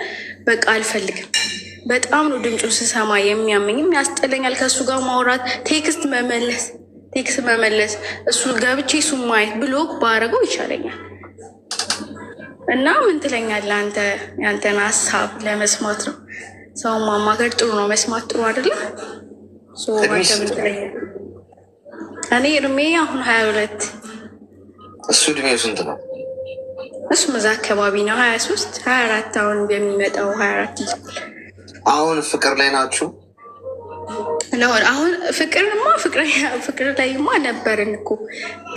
በቃ አልፈልግም። በጣም ነው ድምፁን ስሰማ የሚያመኝም ያስጠለኛል። ከእሱ ጋር ማውራት ቴክስት መመለስ እሱ ገብቼ እሱ ማየት ብሎክ ባረገው ይቻለኛል። እና ምን ትለኛለህ አንተ? ያንተን ሀሳብ ለመስማት ነው። ሰው ማማከር ጥሩ ነው፣ መስማት ጥሩ አይደለም። እኔ እድሜ አሁን 22። እሱ እድሜው ስንት ነው? እሱም እዛ አካባቢ ነው 23 24 አሁን በሚመጣው 24 ይዟል። አሁን ፍቅር ላይ ናችሁ? አሁን ፍቅር ላይማ ነበርን እኮ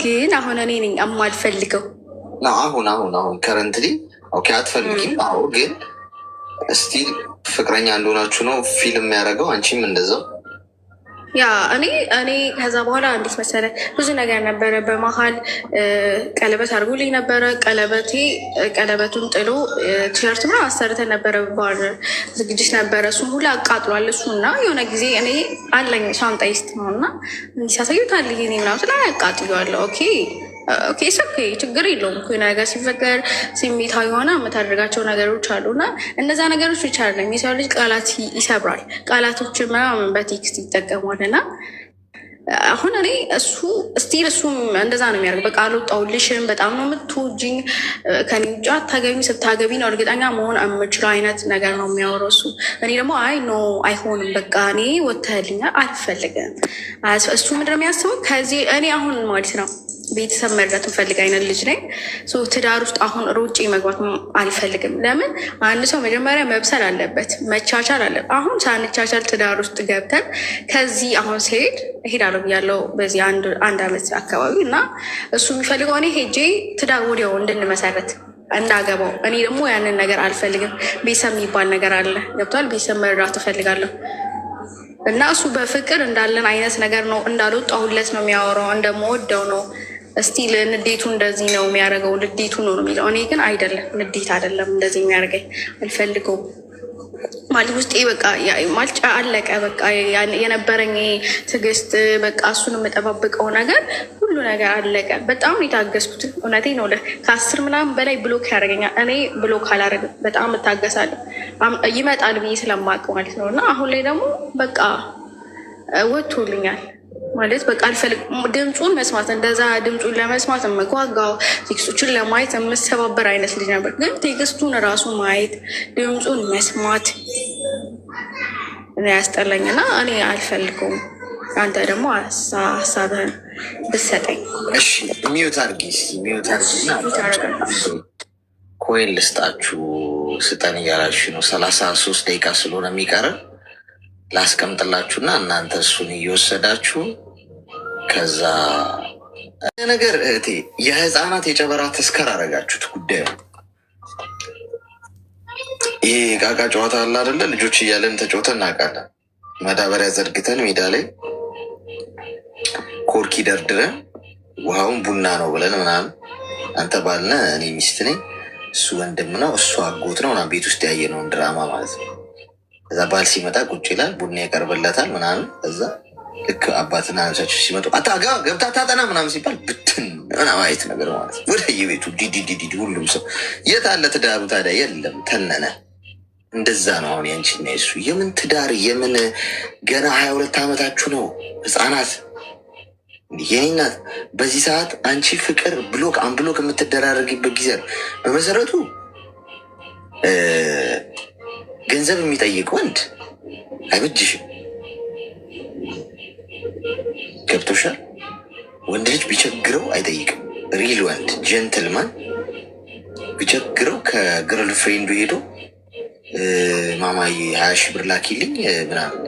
ግን አሁን እኔ ነኝ የማልፈልገው። አሁን ከረንትሊ ኦኬ አትፈልጊም? አዎ ግን እስቲል ፍቅረኛ እንደሆናችሁ ነው ፊልም የሚያደርገው። አንቺም እንደዛው? ያ እኔ ከዛ በኋላ እንዴት መሰለህ ብዙ ነገር ነበረ በመሀል። ቀለበት አድርጎልኝ ነበረ። ቀለበቱን ጥሎ ቲሸርት ምናምን አሰርተን ነበረ። ባር ዝግጅት ነበረ። እሱም ሁላ አቃጥሏል። እሱ እና የሆነ ጊዜ እኔ አለኝ ሻንጣ ይስጥ ነው እና ሲያሳዩታል ይሄ ምናምን ስላ ያቃጥሏለሁ። ኦኬ ችግር የለውም እኮ ነገር ሲፈጠር ስሜታዊ የሆነ የምታደርጋቸው ነገሮች አሉ እና እነዛ ነገሮች ብቻ አይደለም። የሰው ልጅ ቃላት ይሰብራል። ቃላቶችን ምናምን በቴክስት ይጠቀሟል እና አሁን እኔ እሱም እንደዛ ነው የሚያደርግ። በቃ አልወጣሁልሽም፣ በጣም ነው የምትወጂኝ፣ ከኔ ውጭ አታገቢ፣ ስታገቢ ነው እርግጠኛ መሆን የምችለው አይነት ነገር ነው የሚያወራው እሱ። እኔ ደግሞ አይሆንም፣ በቃ እኔ ወተህልኛል፣ አልፈልግም። እሱ ምንድን ነው የሚያስበው ከዚህ እኔ አሁን ማለት ነው ቤተሰብ መርዳት እንፈልግ አይነት ልጅ ነኝ። ትዳር ውስጥ አሁን ሮጬ መግባት አልፈልግም። ለምን አንድ ሰው መጀመሪያ መብሰል አለበት፣ መቻቻል አለበት። አሁን ሳንቻቻል ትዳር ውስጥ ገብተን ከዚህ አሁን ሲሄድ እሄዳለሁ ያለው በዚህ አንድ አመት አካባቢ እና እሱ የሚፈልገው እኔ ሄጄ ትዳር ወዲያው እንድንመሰረት እንዳገባው። እኔ ደግሞ ያንን ነገር አልፈልግም። ቤተሰብ የሚባል ነገር አለ ገብቷል። ቤተሰብ መርዳት እፈልጋለሁ እና እሱ በፍቅር እንዳለን አይነት ነገር ነው እንዳልወጣሁለት ነው የሚያወራው። እንደምወደው ነው እስቲል ንዴቱ እንደዚህ ነው የሚያደርገው። ንዴቱ ነው የሚለው። እኔ ግን አይደለም፣ ንዴት አይደለም እንደዚህ የሚያደርገኝ። አልፈልገውም ማለት ውስጤ በቃ ማልጫ አለቀ። በቃ የነበረኝ ትዕግስት በቃ እሱን የምጠባበቀው ነገር ሁሉ ነገር አለቀ። በጣም የታገስኩት እውነቴ ነው። ከ10 ምናምን በላይ ብሎክ ያደርገኛል። እኔ ብሎክ አላደርግም፣ በጣም እታገሳለሁ። ይመጣል ብዬ ስለማውቅ ማለት ነው። እና አሁን ላይ ደግሞ በቃ ወጥቶልኛል ማለት በቃ አልፈልግም። ድምፁን መስማት እንደዛ ድምፁን ለመስማት የምጓጓው ቴክስቶችን ለማየት የምሰባበር አይነት ልጅ ነበር። ግን ቴክስቱን እራሱ ማየት ድምፁን መስማት ያስጠላኝ እና እኔ አልፈልገውም። አንተ ደግሞ ሀሳብህን ብትሰጠኝ። እሺ ሚዩት አድርጊ ኮይን ልስጣችሁ። ስጠን እያላችሁ ነው። 33 ደቂቃ ስለሆነ የሚቀርን ላስቀምጥላችሁና እናንተ እሱን እየወሰዳችሁ ከዛ ነገር እህቴ የህፃናት የጨበራ ተስከር አረጋችሁት ጉዳዩ። ይሄ ቃቃ ጨዋታ አለ አይደለ? ልጆች እያለን ተጫውተን እናውቃለን። መዳበሪያ ዘርግተን ሜዳ ላይ ኮርኪ ደርድረን ውሃውን ቡና ነው ብለን ምናምን አንተ ባልነ እኔ ሚስት ነኝ እሱ ወንድም ነው እሱ አጎት ነው ቤት ውስጥ ያየነውን ድራማ ማለት ነው። እዛ ባል ሲመጣ ቁጭ ይላል፣ ቡና ያቀርብለታል ምናምን። እዛ ልክ አባትና ነሳቸው ሲመጡ አታጋ ገብታ ታጠና ምናምን ሲባል ብትን ምናምን አይነት ነገር ማለት ነው። ወደ የቤቱ ዲዲዲዲ ሁሉም ሰው የት አለ ትዳሩ ታዲያ? የለም ተነነ። እንደዛ ነው አሁን ያንቺና የሱ የምን ትዳር የምን ገና 22 ዓመታችሁ ነው ህፃናት። የኔ እናት በዚህ ሰዓት አንቺ ፍቅር ብሎክ አንብሎክ የምትደራረግበት ጊዜ ነው። በመሰረቱ ገንዘብ የሚጠይቅ ወንድ አይበጅሽም። ገብቶሻል? ወንድ ልጅ ቢቸግረው አይጠይቅም። ሪል ወንድ ጀንትልማን ቢቸግረው ከግርል ፍሬንዱ ሄዶ ማማዬ 20 ሺህ ብር ላኪልኝ ምናምን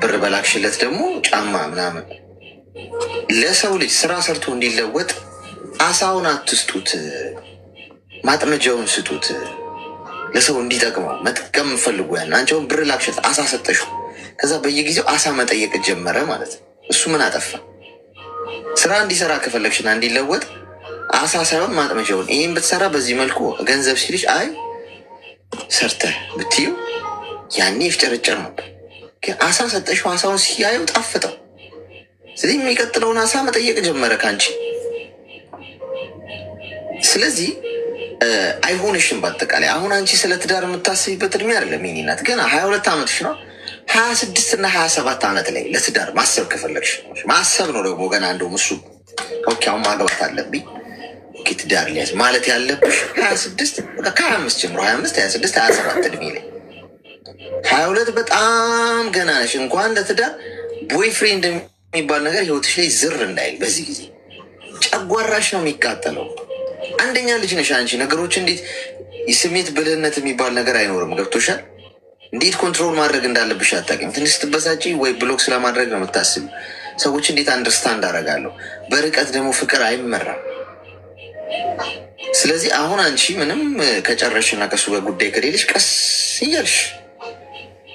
ብር በላክሽለት ደግሞ ጫማ ምናምን። ለሰው ልጅ ስራ ሰርቶ እንዲለወጥ አሳውን አትስጡት፣ ማጥመጃውን ስጡት። ለሰው እንዲጠቅመው መጥቀም ፈልጉ። ያን አንቺውን ብር ላክሽለት አሳ ሰጠሹ፣ ከዛ በየጊዜው አሳ መጠየቅ ጀመረ ማለት ነው። እሱ ምን አጠፋ? ስራ እንዲሰራ ከፈለግሽና እንዲለወጥ አሳ ሳይሆን ማጥመጃውን ይህን ብትሰራ በዚህ መልኩ ገንዘብ ሲልሽ አይ ሰርተህ ብትዩ ያኔ ይፍጨረጨር ነበር። ግን አሳ ሰጠሽው፣ አሳውን ሲያየው ጣፍጠው። ስለዚህ የሚቀጥለውን አሳ መጠየቅ ጀመረ ከአንቺ። ስለዚህ አይሆንሽም። በአጠቃላይ አሁን አንቺ ስለ ትዳር የምታስቢበት እድሜ አይደለም። የእኔ እናት ገና 22 ዓመትሽ ነው። 26 እና 27 ዓመት ላይ ለትዳር ማሰብ ከፈለግሽ ማሰብ ነው ደግሞ ገና እንደውም እሱ ኦኬ አሁን ማግባት አለብኝ ትዳር ሊያዝ ማለት ያለብሽ 26 ከ25 ጀምሮ 25 26 27 እድሜ ላይ 22 በጣም ገና ነሽ። እንኳን ለትዳር ቦይፍሬንድ የሚባል ነገር ህይወትሽ ላይ ዝር እንዳይል በዚህ ጊዜ ጨጓራሽ ነው የሚቃጠለው። አንደኛ ልጅ ነሽ አንቺ። ነገሮች እንዴት የስሜት ብልህነት የሚባል ነገር አይኖርም። ገብቶሻል? እንዴት ኮንትሮል ማድረግ እንዳለብሽ አታውቂም። ትንሽ ስትበሳጪ ወይ ብሎክ ስለማድረግ ነው የምታስብ። ሰዎች እንዴት አንደርስታንድ አደርጋለሁ። በርቀት ደግሞ ፍቅር አይመራም። ስለዚህ አሁን አንቺ ምንም ከጨረሽና ከሱ ጋር ጉዳይ ከሌለሽ ቀስ እያልሽ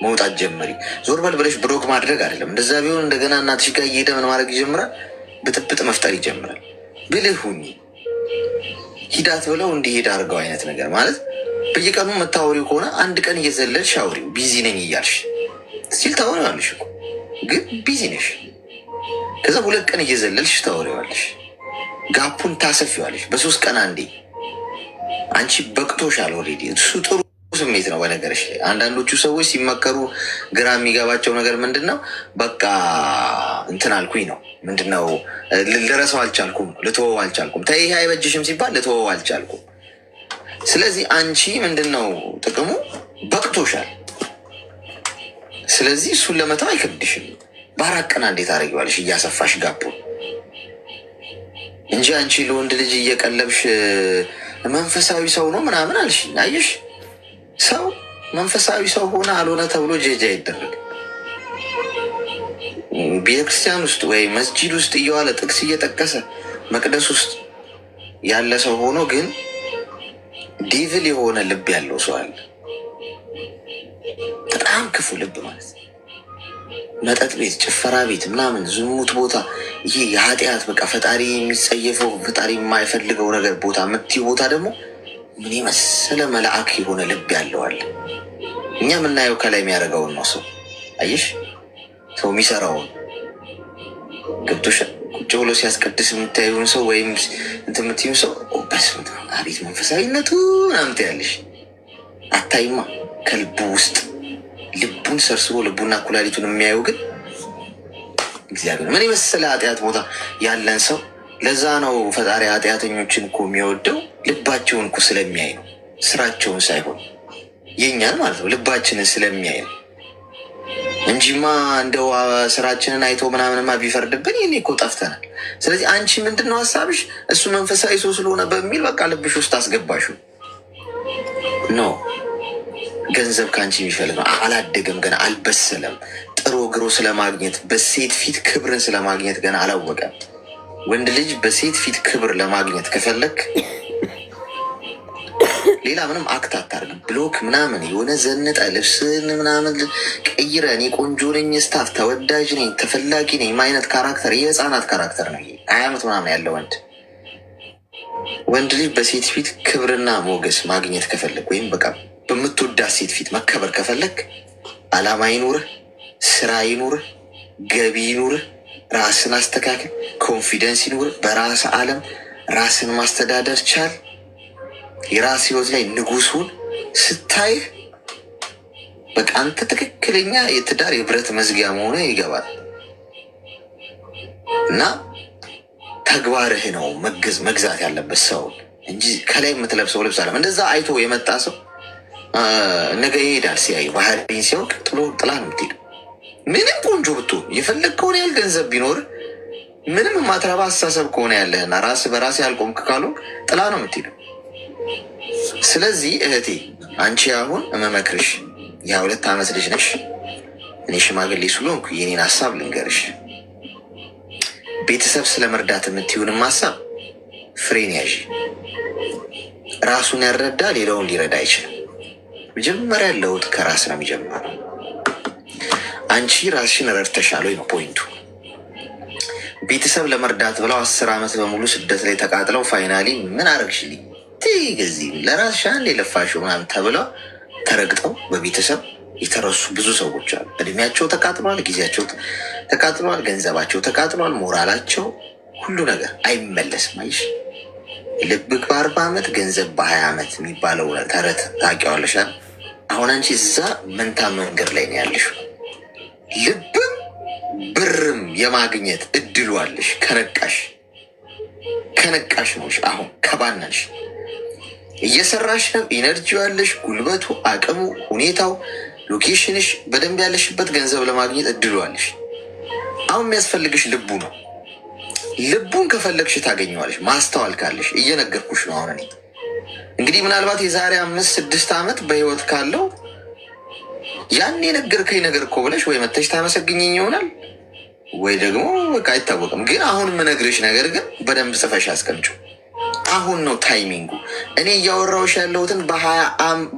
መውጣት ጀመሪ። ዞር በል ብለሽ ብሎክ ማድረግ አይደለም። እንደዛ ቢሆን እንደገና እናትሽ ጋር እየሄደ ምን ማድረግ ይጀምራል? ብጥብጥ መፍጠር ይጀምራል። ብልህ ሁኚ። ሂዳት ብለው እንዲሄድ አድርገው አይነት ነገር ማለት በየቀኑ የምታወሪው ከሆነ አንድ ቀን እየዘለልሽ አውሪው። ቢዚ ነኝ እያልሽ ስቲል ታወሪዋለሽ እኮ ግን ቢዚ ነሽ። ከዛ 2 ቀን እየዘለልሽ ታወሪዋለሽ። ጋፑን ታሰፊዋለሽ። በ3 ቀን አንዴ አንቺ በቅቶሻል ኦልሬዲ። እሱ ጥሩ ስሜት ነው። በነገርሽ ላይ አንዳንዶቹ ሰዎች ሲመከሩ ግራ የሚገባቸው ነገር ምንድን ነው? በቃ እንትን አልኩኝ ነው ምንድን ነው ልረሰው አልቻልኩም፣ ልትወው አልቻልኩም። ተይ ይሄ አይበጅሽም ሲባል ልትወው አልቻልኩም። ስለዚህ አንቺ ምንድን ነው ጥቅሙ? በቅቶሻል። ስለዚህ እሱን ለመተው አይከብድሽም። በ4 ቀን እንዴት አደረጊዋለሽ እያሰፋሽ ጋፑን እንጂ አንቺ ለወንድ ልጅ እየቀለብሽ መንፈሳዊ ሰው ነው ምናምን አልሽ። አየሽ ሰው መንፈሳዊ ሰው ሆነ አልሆነ ተብሎ ጀጃ ይደረግ። ቤተክርስቲያን ውስጥ ወይ መስጂድ ውስጥ እየዋለ ጥቅስ እየጠቀሰ መቅደስ ውስጥ ያለ ሰው ሆኖ ግን ዴቪል የሆነ ልብ ያለው ሰው አለ። በጣም ክፉ ልብ ማለት ነው። መጠጥ ቤት፣ ጭፈራ ቤት ምናምን፣ ዝሙት ቦታ፣ ይሄ የኃጢአት በቃ ፈጣሪ የሚጸየፈው ፈጣሪ የማይፈልገው ነገር ቦታ የምትይው ቦታ ደግሞ ምን የመሰለ መልአክ የሆነ ልብ ያለዋል። እኛ የምናየው ከላይ የሚያደርገውን ነው ሰው። አየሽ ሰው የሚሰራውን ገብቶሽ ቁጭ ብሎ ሲያስቀድስ የምታየውን ሰው ወይም እንትን የምትይው ሰው በስመ አብ አቤት መንፈሳዊነቱ ምናምን ትያለሽ። አታይማ ከልቡ ውስጥ ልቡን ሰርስቦ ልቡና ኩላሊቱን የሚያየው ግን እግዚአብሔር። ምን የመሰለ ኃጢአት ቦታ ያለን ሰው። ለዛ ነው ፈጣሪ ኃጢአተኞችን እኮ የሚወደው ልባቸውን እኮ ስለሚያይ ነው፣ ስራቸውን ሳይሆን የኛን ማለት ነው። ልባችንን ስለሚያይ ነው እንጂማ እንደው ስራችንን አይቶ ምናምንማ ቢፈርድብን ይህኔ እኮ ጠፍተናል። ስለዚህ አንቺ ምንድን ነው ሀሳብሽ? እሱ መንፈሳዊ ሰው ስለሆነ በሚል በቃ ልብሽ ውስጥ አስገባሹ ኖ ገንዘብ ከአንቺ የሚፈልግ ነው። አላደገም ገና አልበሰለም። ጥሩ ግሮ ስለማግኘት በሴት ፊት ክብርን ስለማግኘት ገና አላወቀም። ወንድ ልጅ በሴት ፊት ክብር ለማግኘት ከፈለግ ሌላ ምንም አክት አታርግ። ብሎክ ምናምን የሆነ ዘንጠ ልብስን ምናምን ቀይረ እኔ ቆንጆ ነኝ፣ ስታፍ ተወዳጅ ነኝ፣ ተፈላጊ ነኝ አይነት ካራክተር የህፃናት ካራክተር ነው። 20 ዓመት ምናምን ያለ ወንድ ልጅ በሴት ፊት ክብርና ሞገስ ማግኘት ከፈለግ ወይም በቃ በምትወዳት ሴት ፊት መከበር ከፈለግ አላማ ይኑርህ፣ ስራ ይኑርህ፣ ገቢ ይኑርህ፣ ራስን አስተካክል፣ ኮንፊደንስ ይኑርህ፣ በራስ ዓለም ራስን ማስተዳደር ቻል፣ የራስ ህይወት ላይ ንጉሱን ስታይህ በቃ አንተ ትክክለኛ የትዳር የብረት መዝጊያ መሆኑ ይገባል። እና ተግባርህ ነው መግዛት ያለበት ሰው እንጂ ከላይ የምትለብሰው ልብስ አለም። እንደዛ አይቶ የመጣ ሰው ነገ ይሄዳል። ሲያዩ ባህሪን ሲያውቅ ጥላ ነው የምትሄደው። ምንም ቆንጆ ብትሆን የፈለግከውን ያህል ገንዘብ ቢኖር ምንም የማትረባ አስተሳሰብ ከሆነ ያለህና ራስ በራስ ያልቆምክ ካልሆንክ ጥላ ነው የምትሄደው። ስለዚህ እህቴ አንቺ አሁን እመመክርሽ የ2 ዓመት ልጅ ነሽ። እኔ ሽማግሌ ስለሆንኩ የኔን ሀሳብ ልንገርሽ። ቤተሰብ ስለመርዳት የምትይውንም ሀሳብ ፍሬን ያዥ። ራሱን ያልረዳ ሌላውን ሊረዳ አይችልም። መጀመሪያ ለውጥ ከራስ ነው የሚጀምረው። አንቺ ራስሽን ረድተሻል ወይ ነው ፖይንቱ። ቤተሰብ ለመርዳት ብለው 10 ዓመት በሙሉ ስደት ላይ ተቃጥለው ፋይናሊ ምን አረግሽልኝ ገዚ ለራስሽ አንድ የለፋሽው ምናምን ተብለው ተረግጠው በቤተሰብ የተረሱ ብዙ ሰዎች አሉ። እድሜያቸው ተቃጥሏል፣ ጊዜያቸው ተቃጥሏል፣ ገንዘባቸው ተቃጥሏል፣ ሞራላቸው፣ ሁሉ ነገር አይመለስም። አይሽ ልብክ በ40 ዓመት ገንዘብ በ20 ዓመት የሚባለው ተረት ታውቂዋለሽ። አሁን አንቺ እዛ መንታ መንገድ ላይ ነው ያለሽው። ልብም ብርም የማግኘት እድሉ አለሽ ከነቃሽ ነውሽ። አሁን ከባናሽ እየሰራሽ ነው። ኢነርጂው ያለሽ፣ ጉልበቱ፣ አቅሙ፣ ሁኔታው፣ ሎኬሽንሽ በደንብ ያለሽበት ገንዘብ ለማግኘት እድሉ አለሽ። አሁን የሚያስፈልግሽ ልቡ ነው። ልቡን ከፈለግሽ ታገኘዋለሽ። ማስተዋል ካለሽ እየነገርኩሽ ነው። አሁን እኔ እንግዲህ ምናልባት የዛሬ 5-6 ዓመት በህይወት ካለው ያን የነገርከኝ ነገር እኮ ብለሽ ወይ መተሽ ታመሰግኝኝ ይሆናል ወይ ደግሞ በቃ አይታወቅም። ግን አሁን የምነግርሽ ነገር ግን በደንብ ጽፈሽ አስቀምጪው። አሁን ነው ታይሚንጉ። እኔ እያወራሁሽ ያለሁትን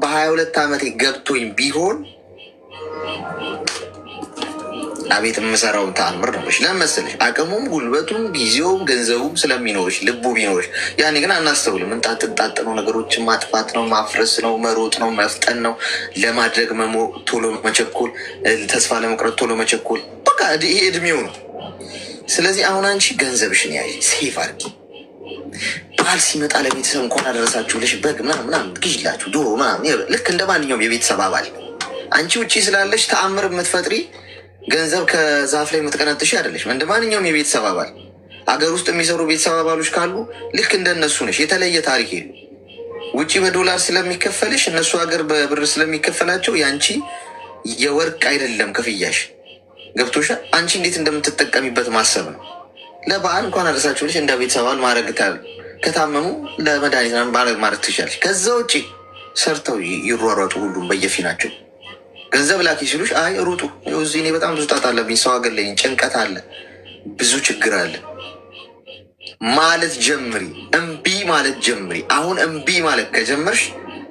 በ22 ዓመቴ ገብቶኝ ቢሆን አቤት የምሰራውን ተአምር ነው። ለምን መሰለሽ? አቅሙም ጉልበቱም ጊዜውም ገንዘቡም ስለሚኖርሽ ልቡ ቢኖርሽ። ያኔ ግን አናስተውልም። እንጣጥ ነው፣ ነገሮችን ማጥፋት ነው፣ ማፍረስ ነው፣ መሮጥ ነው፣ መፍጠን ነው፣ ለማድረግ ቶሎ መቸኮል፣ ተስፋ ለመቁረጥ ቶሎ መቸኮል። በቃ ይሄ እድሜው ነው። ስለዚህ አሁን አንቺ ገንዘብሽን ያዥ፣ ሴፍ አድርጊ። በዓል ሲመጣ ለቤተሰብ እንኳን አደረሳችሁ ብለሽ በግ ምናምን ግዢላችሁ፣ ዶሮ ምናምን፣ ልክ እንደ ማንኛውም የቤተሰብ አባል። አንቺ ውጭ ስላለሽ ተአምር የምትፈጥሪ ገንዘብ ከዛፍ ላይ የምትቀነጥሽ አይደለሽም። እንደ ማንኛውም የቤተሰብ አባል አገር ውስጥ የሚሰሩ ቤተሰብ አባሎች ካሉ ልክ እንደነሱ ነሽ። የተለየ ታሪክ የሉ። ውጭ በዶላር ስለሚከፈልሽ እነሱ ሀገር በብር ስለሚከፈላቸው ያንቺ የወርቅ አይደለም ክፍያሽ። ገብቶሻል? አንቺ እንዴት እንደምትጠቀሚበት ማሰብ ነው። ለበዓል እንኳን አደረሳችሁ ብለሽ እንደ ቤተሰብ አባል ማድረግ ከታመሙ ለመድኃኒት ማድረግ ትችላለሽ። ከዛ ውጭ ሰርተው ይሯሯጡ ሁሉም በየፊናቸው። ገንዘብ ላኪ ሲሉሽ አይ ሩጡ፣ እዚህ እኔ በጣም ብዙ ጣጣ አለብኝ፣ ሰው ሀገር ላይ ጭንቀት አለ፣ ብዙ ችግር አለ ማለት ጀምሪ። እምቢ ማለት ጀምሪ። አሁን እምቢ ማለት ከጀመርሽ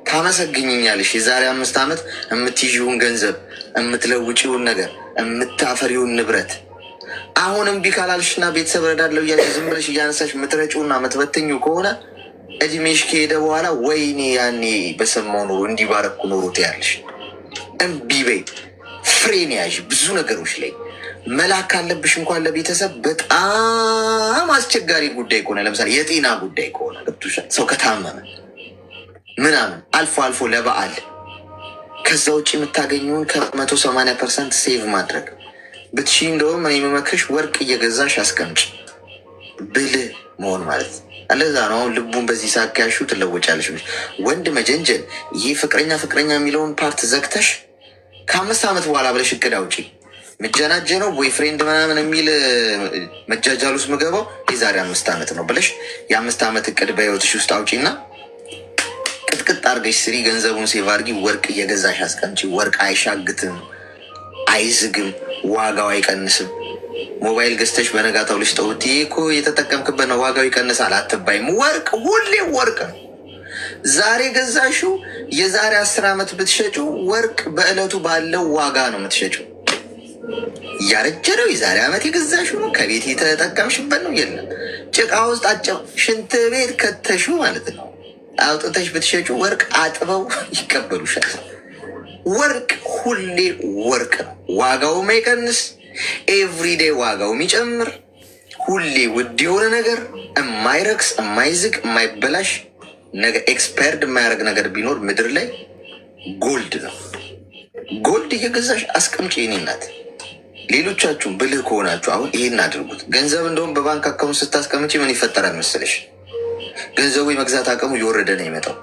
ታመሰግኝኛለሽ። የዛሬ 5 ዓመት የምትይዥውን ገንዘብ፣ የምትለውጪውን ነገር፣ የምታፈሪውን ንብረት አሁን እምቢ ካላልሽና ቤተሰብ ረዳለው እያልሽ ዝም ብለሽ እያነሳሽ የምትረጪውና የምትበትኙ ከሆነ እድሜሽ ከሄደ በኋላ ወይኔ ያኔ በሰማው ኖሮ እንዲባረኩ ኖሮ ትያለሽ። እምቢ በይ። ፍሬን ያዥ። ብዙ ነገሮች ላይ መላክ ካለብሽ እንኳን ለቤተሰብ በጣም አስቸጋሪ ጉዳይ ከሆነ ለምሳሌ የጤና ጉዳይ ከሆነ ገብቶሻል፣ ሰው ከታመመ ምናምን አልፎ አልፎ ለበዓል። ከዛ ውጭ የምታገኘውን ከ180% ሴቭ ማድረግ ብትሺ እንደውም እኔ የምመክርሽ ወርቅ እየገዛሽ አስቀምጭ። ብልህ መሆን ማለት አለዛ ነው። አሁን ልቡን በዚህ ሳካያሹ ትለወጫለሽ። ወንድ መጀንጀን ይህ ፍቅረኛ የሚለውን ፓርት ዘግተሽ ከ5 ዓመት በኋላ ብለሽ እቅድ አውጪ። መጀናጀ ነው ቦይ ፍሬንድ ምናምን የሚል መጃጃል ውስጥ ምገባው የዛሬ 5 ዓመት ነው ብለሽ የ5 ዓመት እቅድ በህይወትሽ ውስጥ አውጪና ቅጥቅጥ አርገሽ ስሪ። ገንዘቡን ሴቭ አርጊ። ወርቅ እየገዛሽ አስቀምጪ። ወርቅ አይሻግትም፣ አይዝግም፣ ዋጋው አይቀንስም። ሞባይል ገዝተሽ በነጋታው ልሽ ጠውት እኮ የተጠቀምክበት ነው ዋጋው ይቀንሳል አትባይም። ወርቅ ሁሌ ወርቅ ነው። ዛሬ ገዛሽው የዛሬ 10 ዓመት ብትሸጪው ወርቅ በዕለቱ ባለው ዋጋ ነው የምትሸጪው። እያረጀ ነው። የዛሬ ዓመት የገዛሽው ነው። ከቤት የተጠቀምሽበት ነው። የለም ጭቃ ውስጥ ሽንት ቤት ከተሹ ማለት ነው። አውጥተሽ ብትሸጪው ወርቅ አጥበው ይቀበሉሻል። ወርቅ ሁሌ ወርቅ ነው። ዋጋው ማይቀንስ፣ ኤቭሪዴይ ዋጋው የሚጨምር፣ ሁሌ ውድ የሆነ ነገር፣ የማይረክስ፣ የማይዝግ፣ የማይበላሽ ነገር፣ ኤክስፓየርድ የማያደርግ ነገር ቢኖር ምድር ላይ ጎልድ ነው። ጎልድ እየገዛሽ አስቀምጪ። የኔ እናት ሌሎቻችሁም ብልህ ከሆናችሁ አሁን ይሄን አድርጉት። ገንዘብ እንደውም በባንክ አካውንት ስታስቀምጪ ምን ይፈጠራል መሰለሽ? ገንዘቡ የመግዛት አቅሙ እየወረደ ነው ይመጣው።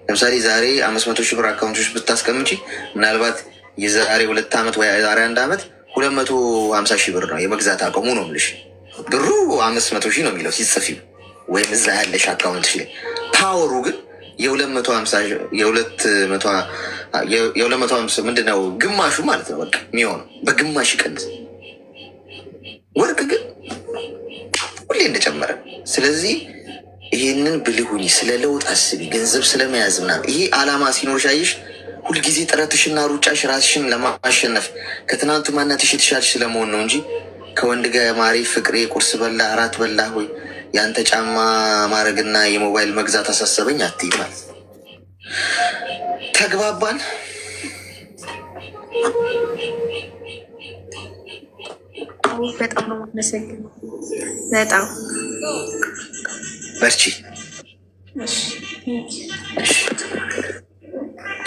ለምሳሌ ዛሬ 500 ሺህ ብር አካውንቶች ብታስቀምጪ ምናልባት የዛሬ 2 ዓመት ወይ ዛሬ 1 ዓመት 250 ሺህ ብር ነው የመግዛት አቅሙ ነው የምልሽ። ብሩ 500 ሺህ ነው የሚለው ሲጽፊው ወይም እዛ ያለሽ አካውንት ላይ። ፓወሩ ግን የ250 ምንድነው ግማሹ ማለት ነው። በቃ የሚሆነው በግማሽ ይቀንስ። ወርቅ ግን ሁሌ እንደጨመረ። ስለዚህ ይሄንን ብልሁኝ፣ ስለ ለውጥ አስቢ፣ ገንዘብ ስለመያዝ ምናምን። ይሄ አላማ ሲኖርሽ አየሽ፣ ሁልጊዜ ጥረትሽና ሩጫሽ ራስሽን ለማሸነፍ ከትናንቱ ማናትሽ የተሻልሽ ስለመሆን ነው እንጂ ከወንድ ጋር ማሬ ፍቅሬ ቁርስ በላ እራት በላ ሆይ የአንተ ጫማ ማድረግና የሞባይል መግዛት አሳሰበኝ አትይ ማለት ነው። ተግባባን? በጣም ነው የማመሰግነው። በጣም በርቺ።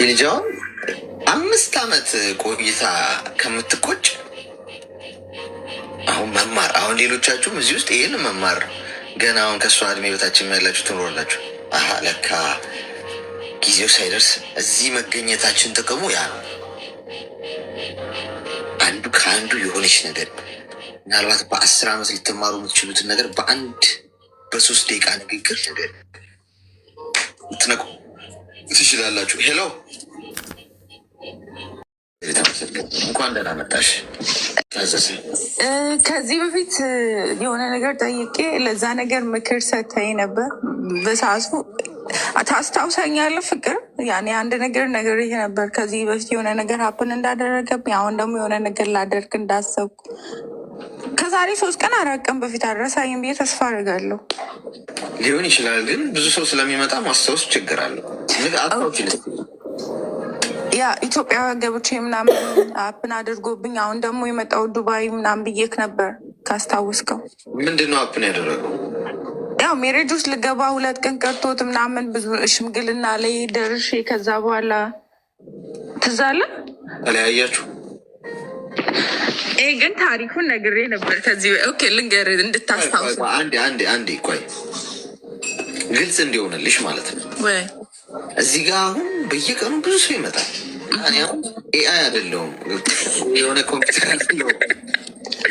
የልጃውን 5 ዓመት ቆይታ ከምትቆጭ አሁን መማር። አሁን ሌሎቻችሁም እዚህ ውስጥ ይህን መማር ገና አሁን ከእሷ እድሜ በታችን ያላችሁ ትኖራላችሁ። አሀ ለካ ጊዜው ሳይደርስ እዚህ መገኘታችን ጥቅሙ ያ ነው። አንዱ ከአንዱ የሆነች ነገር ምናልባት በ10 ዓመት ልትማሩ የምትችሉትን ነገር በ3 ደቂቃ ንግግር ነገር ልትነቁ ትችላላችሁ። ሄሎ፣ እንኳን ደህና መጣሽ። ከዚህ በፊት የሆነ ነገር ጠይቄ ለዛ ነገር ምክር ሰተኝ ነበር በሰዓቱ። ታስታውሰኛለህ ፍቅር? ያኔ አንድ ነገር ይሄ ነበር ከዚህ በፊት የሆነ ነገር ሀፕን እንዳደረገብኝ፣ አሁን ደግሞ የሆነ ነገር ላደርግ እንዳሰብኩ ከዛሬ 3 ቀን 4 ቀን በፊት አልረሳኝም ብዬ ተስፋ አድርጋለሁ። ሊሆን ይችላል ግን ብዙ ሰው ስለሚመጣ ማስታወስ ችግር አለው። ያ ኢትዮጵያ ገብቼ ምናምን አፕን አድርጎብኝ አሁን ደግሞ የመጣው ዱባይ ምናምን ብዬክ ነበር ካስታውስከው። ምንድነው አፕን ያደረገው? ያው ሜሬጅ ውስጥ ልገባ 2 ቀን ቀርቶት ምናምን ብዙ ሽምግልና ላይ ደርሼ ከዛ በኋላ ትዝ አለ ተለያያችሁ። ግን ታሪኩን ነግሬ ነበር ከዚህ። ኦኬ ልንገርህ እንድታስታውስ። አንዴ ቆይ ግልጽ እንዲሆንልሽ ማለት ነው። እዚህ ጋር አሁን በየቀኑ ብዙ ሰው ይመጣል። እኔ አሁን ኤአይ አይደለሁም፣ የሆነ ኮምፒውተር አይደለሁም።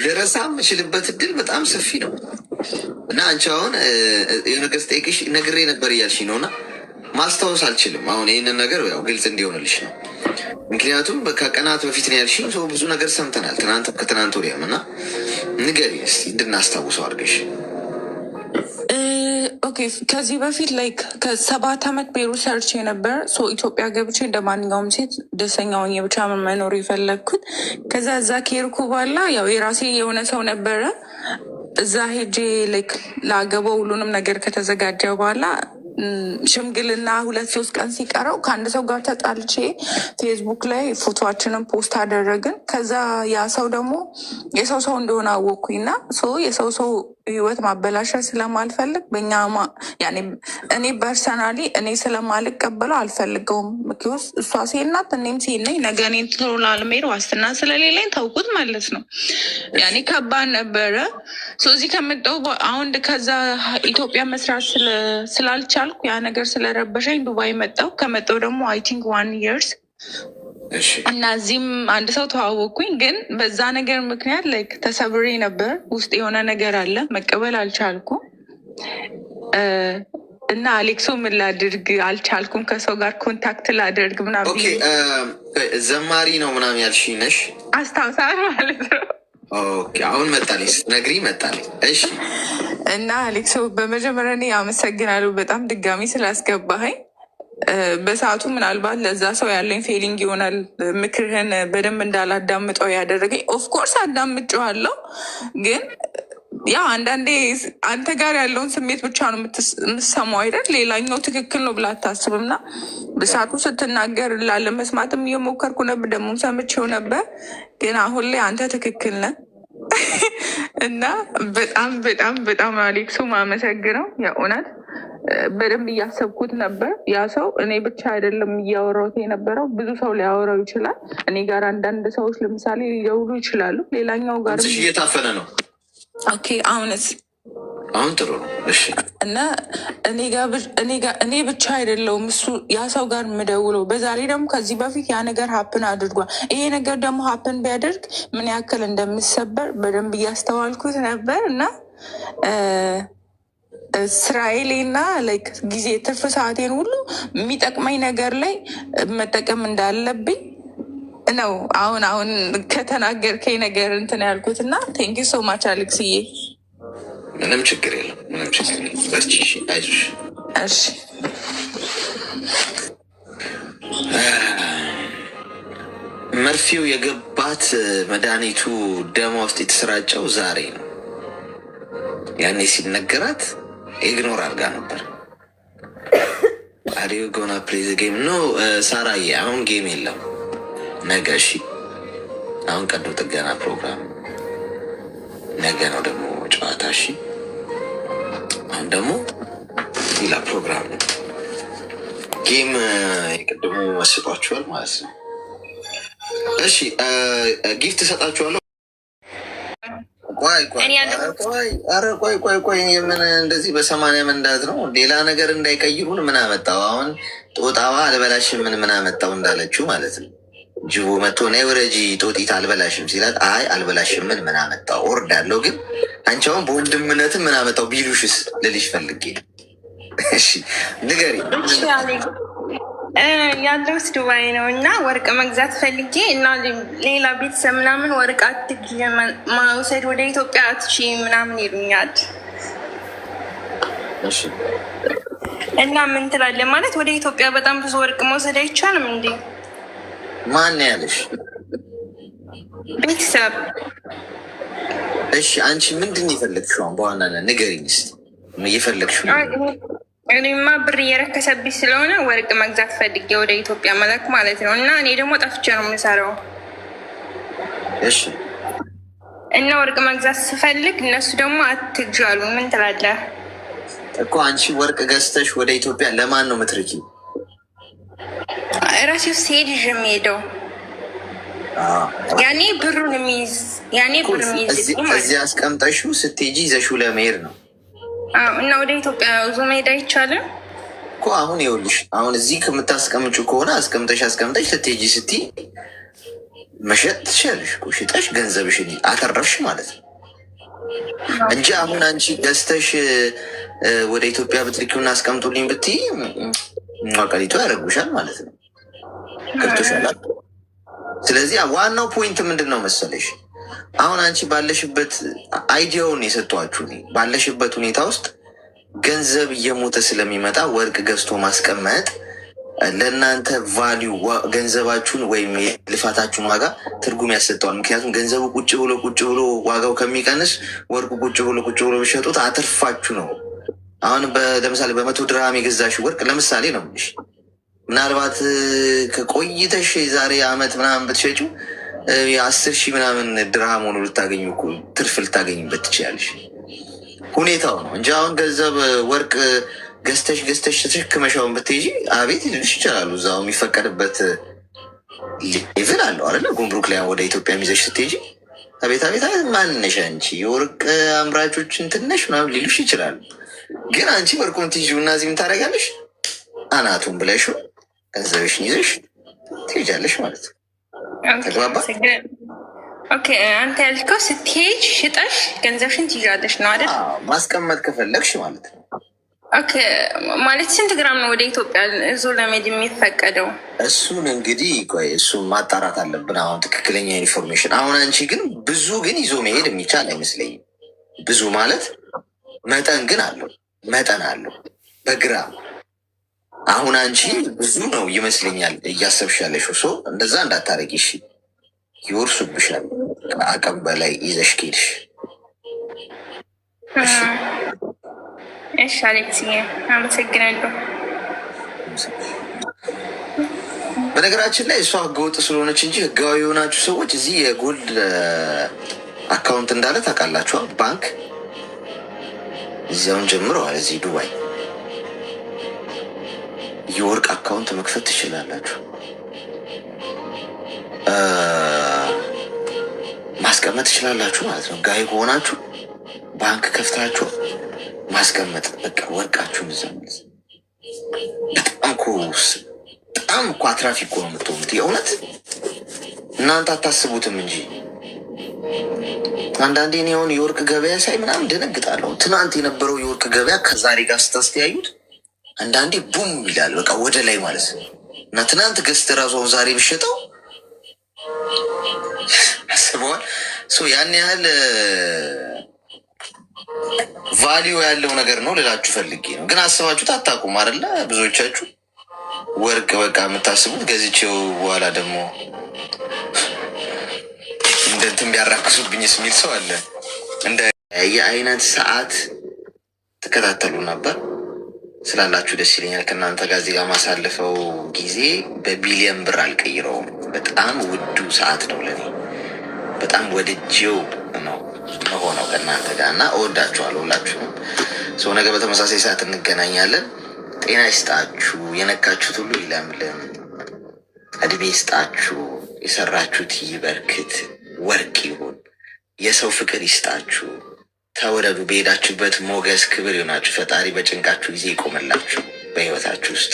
ልረሳ የምችልበት እድል በጣም ሰፊ ነው እና አንቺ አሁን የሆነ ነገር ስጠይቅሽ ነግሬ ነበር እያልሽኝ ነው እና ማስታወስ አልችልም። አሁን ይህንን ነገር ያው ግልጽ እንዲሆንልሽ ነው። ምክንያቱም ከቀናት በፊት ነው ያልሽኝ። ሰው ብዙ ነገር ሰምተናል፣ ትናንት ከትናንት ወዲያም እና ንገሪ እስኪ እንድናስታውሰው አድርገሽ። ኦኬ ከዚህ በፊት ላይክ ከ7 ዓመት ቤሩ ሰርች ነበር። ኢትዮጵያ ገብቼ እንደ ማንኛውም ሴት ደስተኛ ሆኜ ብቻ መኖር የፈለግኩት። ከዛ እዛ ከሄድኩ በኋላ ያው የራሴ የሆነ ሰው ነበረ። እዛ ሄጄ ላይክ ላገባው ሁሉንም ነገር ከተዘጋጀ በኋላ ሽምግልና 2-3 ቀን ሲቀረው ከአንድ ሰው ጋር ተጣልቼ ፌስቡክ ላይ ፎቶችንን ፖስት አደረግን። ከዛ ያ ሰው ደግሞ የሰው እንደሆነ አወቅኩኝና የሰው ህይወት ማበላሸት ስለማልፈልግ በእኛ እኔ ፐርሰናሊ እኔ ስለማልቀበለው አልፈልገውም። ምክንያቱም እሷ ሴት ናት እኔም ሴት ነኝ። ነገ እኔን ትቶ ላለመሄድ ዋስትና ስለሌለኝ ተውኩት ማለት ነው። ያኔ ከባድ ነበረ። እዚህ ከመጣሁ አሁን ከዛ ኢትዮጵያ መስራት ስላልቻልኩ ያ ነገር ስለረበሸኝ ዱባይ መጣሁ። ከመጣሁ ደግሞ አይ ቲንክ 1 years እና እዚህም አንድ ሰው ተዋወቅኩኝ። ግን በዛ ነገር ምክንያት ላይክ ተሰብሬ ነበር። ውስጥ የሆነ ነገር አለ መቀበል አልቻልኩም። እና አሌክሶ ምን ላድርግ አልቻልኩም። ከሰው ጋር ኮንታክት ላደርግ ምናምን። ዘማሪ ነው ምናምን ያልሽኝ ነሽ አስታውሳል ማለት ነው። አሁን መጣልኝ ስትነግሪ መጣልኝ። እሺ እና አሌክሶ በመጀመሪያ እኔ አመሰግናለሁ በጣም ድጋሚ ስላስገባኸኝ። በሰዓቱ ምናልባት ለዛ ሰው ያለኝ ፌሊንግ ይሆናል ምክርህን በደንብ እንዳላዳምጠው ያደረገኝ። ኦፍኮርስ አዳምጬዋለሁ፣ ግን ያው አንዳንዴ አንተ ጋር ያለውን ስሜት ብቻ ነው የምትሰማው አይደል? ሌላኛው ትክክል ነው ብላ አታስብም። እና በሰዓቱ ስትናገር ላለመስማትም እየሞከርኩ ነበር፣ ደግሞ ሰምቼው ነበር። ግን አሁን ላይ አንተ ትክክል ነህ እና በጣም በጣም በጣም አሌክሱ ማመሰግነው የእውነት በደንብ እያሰብኩት ነበር። ያ ሰው እኔ ብቻ አይደለም እያወራሁት የነበረው፣ ብዙ ሰው ሊያወራው ይችላል። እኔ ጋር አንዳንድ ሰዎች ለምሳሌ ሊደውሉ ይችላሉ። ሌላኛው ጋር እየታፈነ ነው። ኦኬ አሁንስ? አሁን ጥሩ ነው። እሺ። እና እኔ ብቻ አይደለውም እሱ ያ ሰው ጋር የምደውለው። በዛሬ ደግሞ ከዚህ በፊት ያ ነገር ሀፕን አድርጓል። ይሄ ነገር ደግሞ ሀፕን ቢያደርግ ምን ያክል እንደምሰበር በደንብ እያስተዋልኩት ነበር እና እስራኤሌና ላይክ ጊዜ ትርፍ ሰዓቴን ሁሉ የሚጠቅመኝ ነገር ላይ መጠቀም እንዳለብኝ ነው አሁን ከተናገርከኝ ነገር እንትን ያልኩት እና ቴንኪ ሶ ማች አሌክስዬ። ምንም ችግር የለም፣ ምንም ችግር የለም። በርቺ፣ አይዞሽ። እሺ መርፌው የገባት መድኃኒቱ ደማ ውስጥ የተሰራጨው ዛሬ ነው። ያኔ ሲነገራት ኢግኖር አድርጋ ነበር። አሪዮ ጎና ፕሌይ ዘ ጌም ኖ ሳራዬ፣ አሁን ጌም የለም ነገ። እሺ አሁን ቀዶ ጥገና ፕሮግራም ነገ ነው ደግሞ ጨዋታ። እሺ አሁን ደግሞ ሌላ ፕሮግራም ነው። ጌም የቅድሙ መስጧችኋል ማለት ነው። እሺ ጊፍት እሰጣችኋለሁ። ቆይ የምን እንደዚህ በሰማንያ መንዳት ነው? ሌላ ነገር እንዳይቀይሩን ምን አመጣው? አሁን ጦጣዋ አልበላሽም ምን አመጣው እንዳለችው ማለት ነው። ጅቦ መጥቶ ነይ ወረጂ ጦጢት አልበላሽም ሲላት አይ አልበላሽም ምን አመጣው ወርዳለሁ። ግን አንቺ አሁን በወንድምነትም ምን አመጣው ቢሉሽስ ልልሽ ፈልጌ። እሺ ንገሪ። ያለሁት ዱባይ ነው እና ወርቅ መግዛት ፈልጌ እና ሌላ ቤተሰብ ምናምን ወርቅ አትግዢ ማውሰድ ወደ ኢትዮጵያ አትሺ ምናምን ይሉኛል። እና ምን ትላለህ? ማለት ወደ ኢትዮጵያ በጣም ብዙ ወርቅ መውሰድ አይቻልም እንዴ? ማን ያለሽ? ቤተሰብ። እሺ አንቺ ምንድን ነው የፈለግሽው? በዋናነት ንገሪኝ እስኪ እየፈለግሽው። እኔማ ብር እየረከሰብኝ ስለሆነ ወርቅ መግዛት ፈልጌ ወደ ኢትዮጵያ መላክ ማለት ነው። እና እኔ ደግሞ ጠፍቼ ነው የምሰራው። እሺ እና ወርቅ መግዛት ስፈልግ እነሱ ደግሞ አትግዢ አሉ። ምን ትላለህ? እኮ አንቺ ወርቅ ገዝተሽ ወደ ኢትዮጵያ ለማን ነው የምትርኪ? ራሴ ውስጥ ሄድ ይዤ የሚሄደው ያኔ ብሩን የሚይዝ እዚህ አስቀምጠሽው ስትሄጂ ይዘሽው ለመሄድ ነው። እና ወደ ኢትዮጵያ ዞ መሄድ አይቻልም እኮ። አሁን ይኸውልሽ፣ አሁን እዚህ ከምታስቀምጩ ከሆነ አስቀምጠሽ ስትሄጂ ስትይ መሸጥ ትችያለሽ እኮ። ሽጠሽ ገንዘብሽን አተረፍሽ ማለት ነው እንጂ አሁን አንቺ ገዝተሽ ወደ ኢትዮጵያ ብትልኪውና አስቀምጡልኝ ብትይ ቀሊቶ ያደርጉሻል ማለት ነው። ገብቶሻል? ስለዚህ ዋናው ፖይንት ምንድን ነው መሰለሽ? አሁን አንቺ ባለሽበት አይዲያውን የሰጧችሁ ባለሽበት ሁኔታ ውስጥ ገንዘብ እየሞተ ስለሚመጣ ወርቅ ገዝቶ ማስቀመጥ ለእናንተ ቫሊዩ ገንዘባችሁን ወይም የልፋታችሁን ዋጋ ትርጉም ያሰጠዋል። ምክንያቱም ገንዘቡ ቁጭ ብሎ ዋጋው ከሚቀንስ ወርቁ ቁጭ ብሎ ቢሸጡት አትርፋችሁ ነው። አሁን ለምሳሌ በ100 ድርሃም የገዛሽው ወርቅ ለምሳሌ ነው ምንሽ ምናልባት ከቆይተሽ የዛሬ ዓመት ምናምን ብትሸጪው 10,000 ምናምን ድርሃም ሆኖ ልታገኙ ትርፍ ልታገኝበት ትችላለሽ። ሁኔታው ነው እንጂ አሁን ገንዘብ ወርቅ ገዝተሽ ተሸክመሻውን ብትሄጂ አቤት ልልሽ ይችላሉ። እዛው የሚፈቀድበት ሌቭል አለው አይደለ? ጉምሩክ ላይ ወደ ኢትዮጵያ ሚዘሽ ስትሄጂ አቤት ማንነሽ አንቺ የወርቅ አምራቾችን ትነሽ ምናምን ሊሉሽ ይችላሉ። ግን አንቺ ወርቁን ትይዥው እና እዚህ ምን ታደርጊያለሽ? አናቱን ብለሽው ገንዘብሽን ይዘሽ ትሄጃለሽ ማለት ነው። ተግባባ? ኦኬ። አንተ ያልከው ስትሄጅ ሽጠሽ ገንዘብሽን ትይዣለሽ ነው አይደል? ማስቀመጥ ከፈለግሽ ማለት ነው። ኦኬ። ማለት ስንት ግራም ነው ወደ ኢትዮጵያ ዞ ለመሄድ የሚፈቀደው? እሱን እንግዲህ ቆይ እሱን ማጣራት አለብን። አሁን ትክክለኛ ኢንፎርሜሽን። አሁን አንቺ ግን ብዙ ግን ይዞ መሄድ የሚቻል አይመስለኝም። ብዙ ማለት መጠን ግን አለው በግራም። አሁን አንቺ ብዙ ነው ይመስለኛል እያሰብሻለሽ። ሰው እንደዛ እንዳታረጊ እሺ። ይወርሱብሻል ከአቅም በላይ ይዘሽ ከሄድሽ። እሺ አሌክስዬ አመሰግናለሁ። በነገራችን ላይ እሷ ህገወጥ ስለሆነች እንጂ ህጋዊ የሆናችሁ ሰዎች እዚህ የጎልድ አካውንት እንዳለ ታውቃላችኋል። ባንክ እዚያውን ጀምረዋል እዚህ ዱባይ የወርቅ አካውንት መክፈት ትችላላችሁ። ማስቀመጥ ትችላላችሁ ማለት ነው። ጋይ ከሆናችሁ ባንክ ከፍታችሁ ማስቀመጥ በቃ ወርቃችሁን እዛ ማለት በጣም እኮ አትራፊ እኮ ነው የምትሆኑት። የእውነት እናንተ አታስቡትም እንጂ አንዳንዴ እኔ አሁን የወርቅ ገበያ ሳይ ምናምን ደነግጣለሁ። ትናንት የነበረው የወርቅ ገበያ ከዛሬ ጋር ስታስተያዩት አንዳንዴ ቡም ይላል በቃ ወደ ላይ ማለት ነው። እና ትናንት ገዝት ራሱ ዛሬ ብሸጠው አስበዋል። ያን ያህል ቫሊዩ ያለው ነገር ነው ልላችሁ ፈልጌ ነው። ግን አስባችሁት አታውቁም አይደለ? ብዙዎቻችሁ ወርቅ በቃ የምታስቡት ገዝቼው በኋላ ደግሞ እንደንትን ቢያራክሱብኝስ የሚል ሰው አለ። እንደ የአይነት ሰዓት ትከታተሉ ነበር ስላላችሁ ደስ ይለኛል። ከእናንተ ጋር እዚህ ጋር ማሳልፈው ጊዜ በቢሊየን ብር አልቀይረውም። በጣም ውዱ ሰዓት ነው ለኔ። በጣም ወድጄው ነው መሆነው ከእናንተ ጋር እና እወዳችኋለሁ ሁላችሁም። ሰው ነገ በተመሳሳይ ሰዓት እንገናኛለን። ጤና ይስጣችሁ። የነካችሁት ሁሉ ይለምልም። እድሜ ይስጣችሁ። የሰራችሁት ይበርክት፣ ወርቅ ይሁን። የሰው ፍቅር ይስጣችሁ። ተወደዱ። በሄዳችሁበት ሞገስ፣ ክብር ይሆናችሁ። ፈጣሪ በጭንቃችሁ ጊዜ ይቆመላችሁ። በህይወታችሁ ውስጥ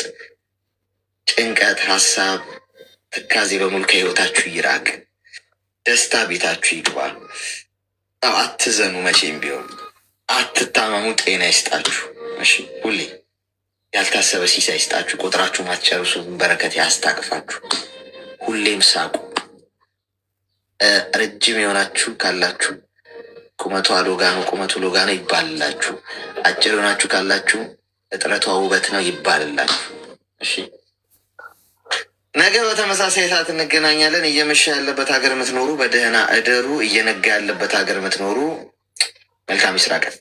ጭንቀት፣ ሀሳብ፣ ትካዜ በሙሉ ከህይወታችሁ ይራቅ። ደስታ ቤታችሁ ይግባ። አትዘኑ። መቼም ቢሆን አትታመሙ። ጤና ይስጣችሁ። እሺ፣ ሁሌ ያልታሰበ ሲሳይ ይስጣችሁ። ቁጥራችሁ ማትጨርሱ በረከት ያስታቅፋችሁ። ሁሌም ሳቁ። ረጅም የሆናችሁ ካላችሁ ቁመቷ ሎጋ ነው፣ ቁመቱ ሎጋ ነው ይባልላችሁ። አጭር የሆናችሁ ካላችሁ እጥረቷ ውበት ነው ይባልላችሁ። እሺ፣ ነገ በተመሳሳይ ሰዓት እንገናኛለን። እየመሸ ያለበት ሀገር የምትኖሩ በደህና እደሩ። እየነጋ ያለበት ሀገር የምትኖሩ መልካም ይስራ ቀን